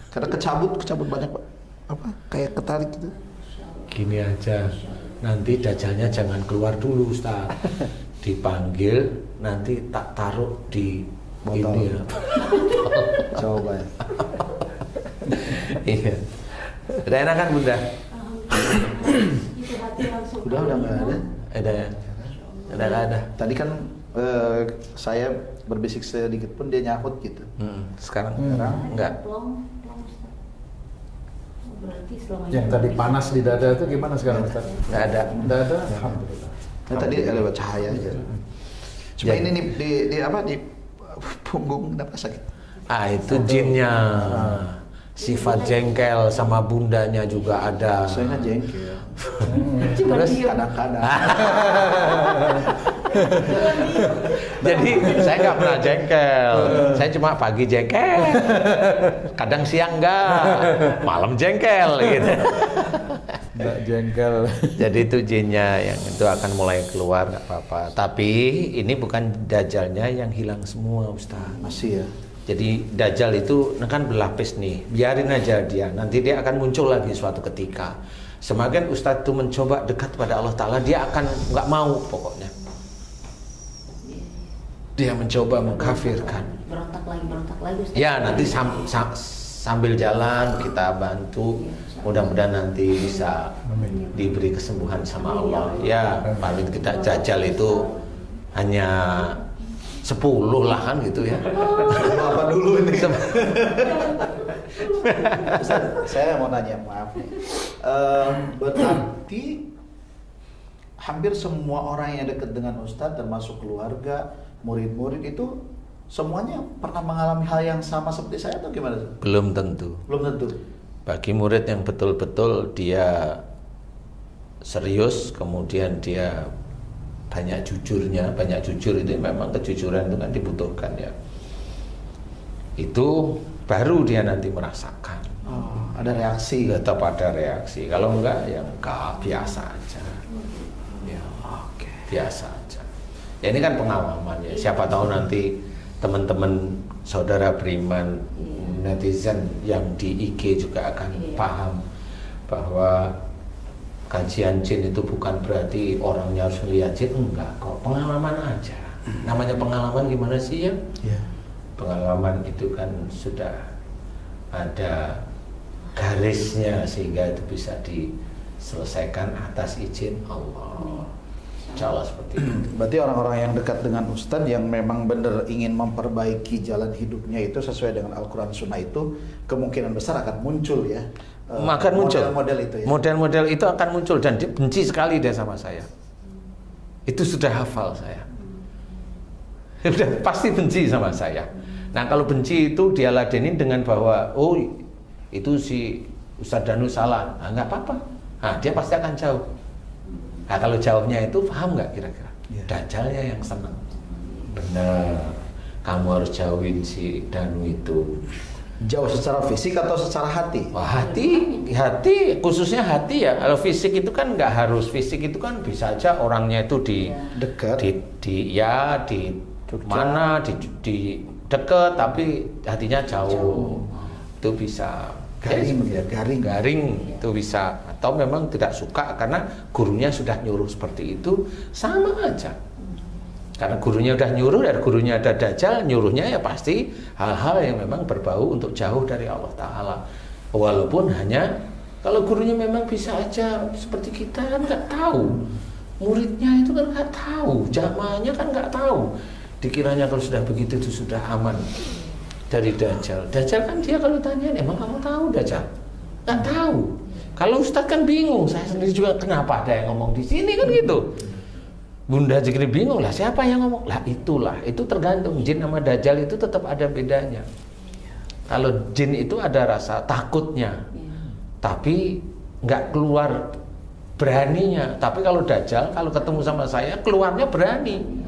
Speaker 5: Karena kecabut banyak Pak. Apa? Kayak ketarik gitu.
Speaker 2: Gini aja, nanti dajalnya jangan keluar dulu Ustaz. Dipanggil, nanti tak taruh di
Speaker 5: botol.
Speaker 2: Ini ya.
Speaker 5: Coba ya.
Speaker 2: Iya. Udah enak kan Bunda?
Speaker 5: Udah nggak ada.
Speaker 2: Ada ya? Udah nggak ada.
Speaker 5: Tadi kan saya berbisik sedikit pun dia nyahut gitu.
Speaker 2: Sekarang enggak.
Speaker 4: Berarti selama
Speaker 1: Yang tadi panas di dada itu gimana sekarang Ustaz?
Speaker 2: Nggak ada.
Speaker 1: Nggak ada. Alhamdulillah.
Speaker 5: Nah, tadi lewat cahaya aja. Cuma
Speaker 2: Jadi-
Speaker 5: ini nih di apa di punggung kenapa sakit?
Speaker 2: Itu jinnya. Sifat jengkel sama bundanya juga ada.
Speaker 5: Saya nggak jengkel.
Speaker 2: Terus
Speaker 5: Kadang-kadang.
Speaker 2: Jadi saya nggak pernah jengkel. Saya cuma pagi jengkel. Kadang siang enggak. Malam jengkel gitu.
Speaker 1: Nggak jengkel.
Speaker 2: Jadi itu jinnya yang itu akan mulai keluar, nggak apa-apa. Tapi ini bukan dajalnya yang hilang semua Ustaz.
Speaker 5: Masih ya.
Speaker 2: Jadi dajjal itu kan berlapis nih, biarin aja dia, nanti dia akan muncul lagi suatu ketika. Semakin Ustadz itu mencoba dekat pada Allah Ta'ala, dia akan nggak mau pokoknya. Dia mencoba mengkafirkan.
Speaker 4: berontak lagi Ustaz.
Speaker 2: Ya nanti sambil jalan kita bantu, mudah-mudahan nanti bisa diberi kesembuhan sama Allah. Ya paling kita dajjal itu hanya 10 lah kan gitu ya.
Speaker 5: Apa dulu ini? Ustaz, saya mau nanya, maaf nih. Berarti hampir semua orang yang dekat dengan Ustadz, termasuk keluarga, murid-murid itu semuanya pernah mengalami hal yang sama seperti saya atau gimana?
Speaker 2: Belum tentu.
Speaker 5: Belum tentu.
Speaker 2: Bagi murid yang betul-betul dia serius, kemudian dia banyak jujurnya, banyak jujur itu memang kejujuran itu kan dibutuhkan ya. Itu baru dia nanti merasakan.
Speaker 5: Oh, ada reaksi.
Speaker 2: Tetap ada reaksi. Kalau enggak ya enggak, biasa aja. Ya,
Speaker 5: Oke.
Speaker 2: biasa aja. Ya ini kan pengalaman ya. Siapa tahu nanti teman-teman saudara beriman netizen yang di IG juga akan paham bahwa kajian jin itu bukan berarti orangnya harus melihat jin, enggak kok, pengalaman aja. Namanya pengalaman gimana sih ya?
Speaker 5: Ya.
Speaker 2: Pengalaman itu kan sudah ada garisnya sehingga itu bisa diselesaikan atas izin Allah. Insya Allah seperti itu.
Speaker 5: Berarti orang-orang yang dekat dengan Ustadz yang memang benar ingin memperbaiki jalan hidupnya itu sesuai dengan Al-Quran Sunnah itu kemungkinan besar akan muncul ya.
Speaker 2: Akan muncul.
Speaker 5: Model-model itu ya.
Speaker 2: Model-model itu akan muncul dan dia benci sekali dia sama saya. Itu sudah hafal saya. Sudah pasti benci sama saya. Nah kalau benci itu dia ladenin dengan bahwa oh itu si Ustadz Danu salah, nah, nggak apa-apa. Nah, dia pasti akan jauh. Nah kalau jauhnya itu paham nggak kira-kira?
Speaker 5: Ya.
Speaker 2: Dajjalnya yang senang. Benar. Kamu harus jauhin si Danu itu.
Speaker 5: Jauh secara fisik atau secara hati?
Speaker 2: Wah, hati khususnya hati ya. Kalau fisik itu kan nggak harus, fisik itu kan bisa aja orangnya itu di
Speaker 5: Dekat.
Speaker 2: di mana di dekat tapi hatinya jauh. Itu bisa.
Speaker 5: Garing ya, garing.
Speaker 2: Itu bisa, atau memang tidak suka karena gurunya sudah nyuruh seperti itu, sama aja. Karena gurunya udah nyuruh dan gurunya ada dajjal, nyuruhnya ya pasti hal-hal yang memang berbau untuk jauh dari Allah Ta'ala. Walaupun hanya kalau gurunya memang bisa aja seperti kita kan nggak tahu, muridnya itu kan nggak tahu, jamaahnya kan nggak tahu. Dikiranya kalau sudah begitu itu sudah aman dari dajjal. Dajjal kan dia kalau tanya, emang kamu tahu dajjal? Nggak tahu. Kalau Ustadz kan bingung, saya sendiri juga kenapa ada yang ngomong di sini kan gitu. Bunda Jikri bingung lah, siapa yang ngomong? Lah itulah, itu tergantung. Jin sama dajjal itu tetap ada bedanya. Kalau jin itu ada rasa takutnya, tapi nggak keluar beraninya. Tapi kalau dajjal, kalau ketemu sama saya, keluarnya berani.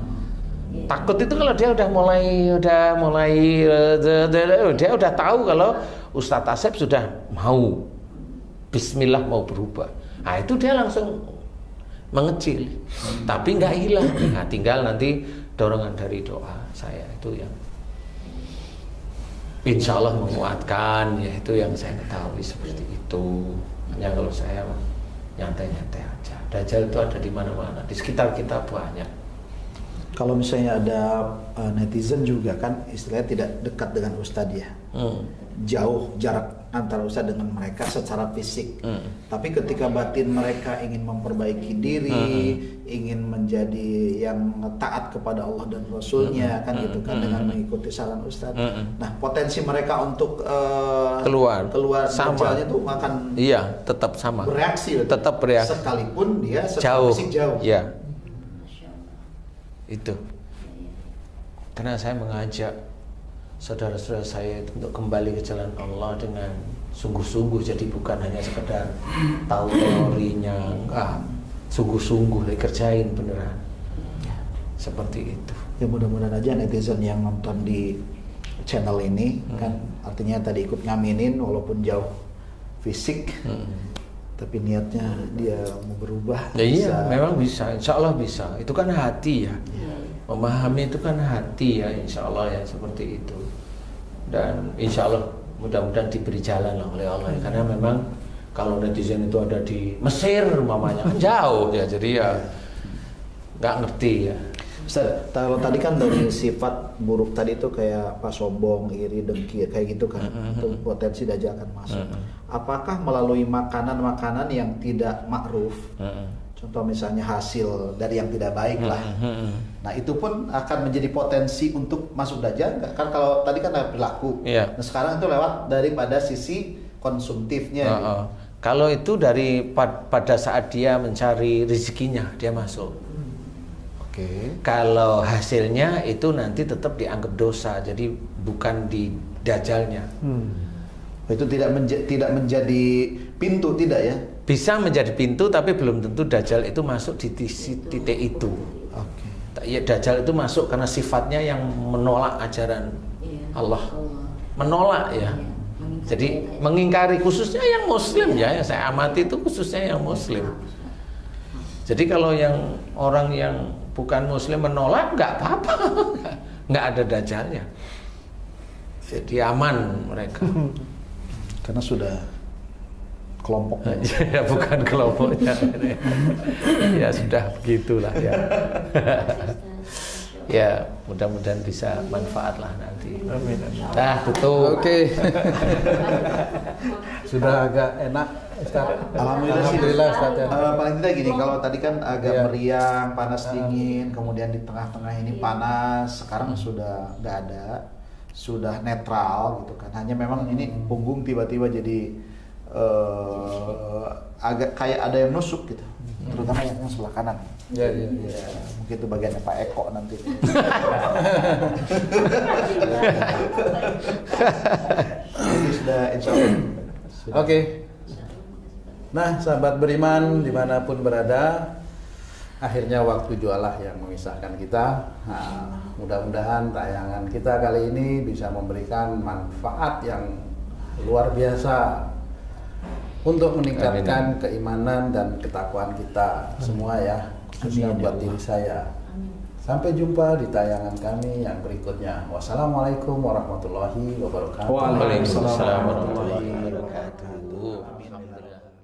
Speaker 2: Takut itu kalau dia udah mulai dia udah tahu kalau Ustadz Asep sudah mau Bismillah mau berubah. Nah itu dia langsung mengecil, tapi nggak hilang. Nah tinggal nanti dorongan dari doa saya itu yang insya Allah menguatkan, ya itu yang saya ketahui seperti itu. Hanya kalau saya nyantai-nyantai aja. Dajjal itu ada di mana-mana, di sekitar kita banyak.
Speaker 5: Kalau misalnya ada netizen juga kan istilahnya tidak dekat dengan Ustadz ya, jauh jarak antara Ustadz dengan mereka secara fisik. Tapi ketika batin mereka ingin memperbaiki diri, ingin menjadi yang taat kepada Allah dan Rasulnya kan gitu kan dengan mengikuti saran Ustadz. Nah potensi mereka untuk keluar
Speaker 2: sama
Speaker 5: itu akan
Speaker 2: tetap sama
Speaker 5: bereaksi,
Speaker 2: tetap bereaksi
Speaker 5: sekalipun dia secara fisik jauh.
Speaker 2: Ya. Itu karena saya mengajak saudara-saudara saya untuk kembali ke jalan Allah dengan sungguh-sungguh, jadi bukan hanya sekedar tahu teorinya, enggak, sungguh-sungguh dikerjain beneran seperti itu.
Speaker 5: Ya mudah-mudahan aja netizen yang nonton di channel ini kan artinya tadi ikut ngaminin walaupun jauh fisik, tapi niatnya dia mau berubah.
Speaker 2: Ya iya, memang bisa, insya Allah bisa. Itu kan hati ya. Memahami itu kan hati ya, insya Allah ya seperti itu. Dan insya Allah mudah-mudahan diberi jalan lah oleh Allah ya. Karena memang kalau netizen itu ada di Mesir mamanya kan jauh ya, jadi ya nggak ngerti ya.
Speaker 5: Ustaz, kalau tadi kan dari sifat buruk tadi itu kayak pas sombong, iri, dengki, kayak gitu kan, itu potensi dajjal akan masuk. Apakah melalui makanan-makanan yang tidak ma'ruf, contoh misalnya hasil dari yang tidak baik lah, nah itu pun akan menjadi potensi untuk masuk dajjal nggak? Kan kalau tadi kan berlaku, nah sekarang itu lewat daripada sisi konsumtifnya. Gitu.
Speaker 2: Kalau itu dari pada saat dia mencari rezekinya dia masuk. Kalau hasilnya itu nanti tetap dianggap dosa, jadi bukan di dajjalnya.
Speaker 5: Itu tidak menjadi pintu, tidak ya?
Speaker 2: Bisa menjadi pintu, tapi belum tentu dajjal itu masuk di titik itu.
Speaker 5: Oke.
Speaker 2: Ya, Dajjal itu masuk karena sifatnya yang menolak ajaran
Speaker 4: Iya.
Speaker 2: Allah. Menolak ya. Jadi mengingkari khususnya yang muslim ya, yang saya amati itu khususnya yang muslim. Jadi kalau yang orang yang bukan muslim menolak nggak apa-apa, nggak ada dajjalnya. Jadi aman mereka.
Speaker 5: Karena sudah kelompoknya.
Speaker 2: Ya bukan kelompoknya. Ya sudah begitulah ya. Ya mudah-mudahan bisa manfaat lah nanti.
Speaker 6: Amin.
Speaker 2: Nah tutup.
Speaker 1: Oke. Sudah agak enak, Ustaz.
Speaker 5: Alhamdulillah
Speaker 1: Ustaz ya.
Speaker 5: paling tidak gini, kalau tadi kan agak
Speaker 1: Iya.
Speaker 5: meriang, panas dingin, kemudian di tengah-tengah ini panas, sekarang sudah nggak ada, sudah netral gitu kan. Hanya memang ini punggung tiba-tiba jadi agak kayak ada yang nusuk gitu, terutama yang sebelah kanan.
Speaker 1: Ya, ya, ya.
Speaker 5: Ya, mungkin itu bagiannya Pak Eko nanti. Ini sudah insya Allah.
Speaker 1: Oke. Nah, sahabat beriman dimanapun berada, akhirnya waktu jualah yang memisahkan kita. Nah, mudah-mudahan tayangan kita kali ini bisa memberikan manfaat yang luar biasa untuk meningkatkan keimanan dan ketakwaan kita semua ya, khususnya
Speaker 5: Amin, ya
Speaker 1: buat
Speaker 5: Allah.
Speaker 1: diri saya. Sampai jumpa di tayangan kami yang berikutnya. Wassalamualaikum warahmatullahi wabarakatuh.
Speaker 2: Waalaikumsalam warahmatullahi wabarakatuh. Alhamdulillah.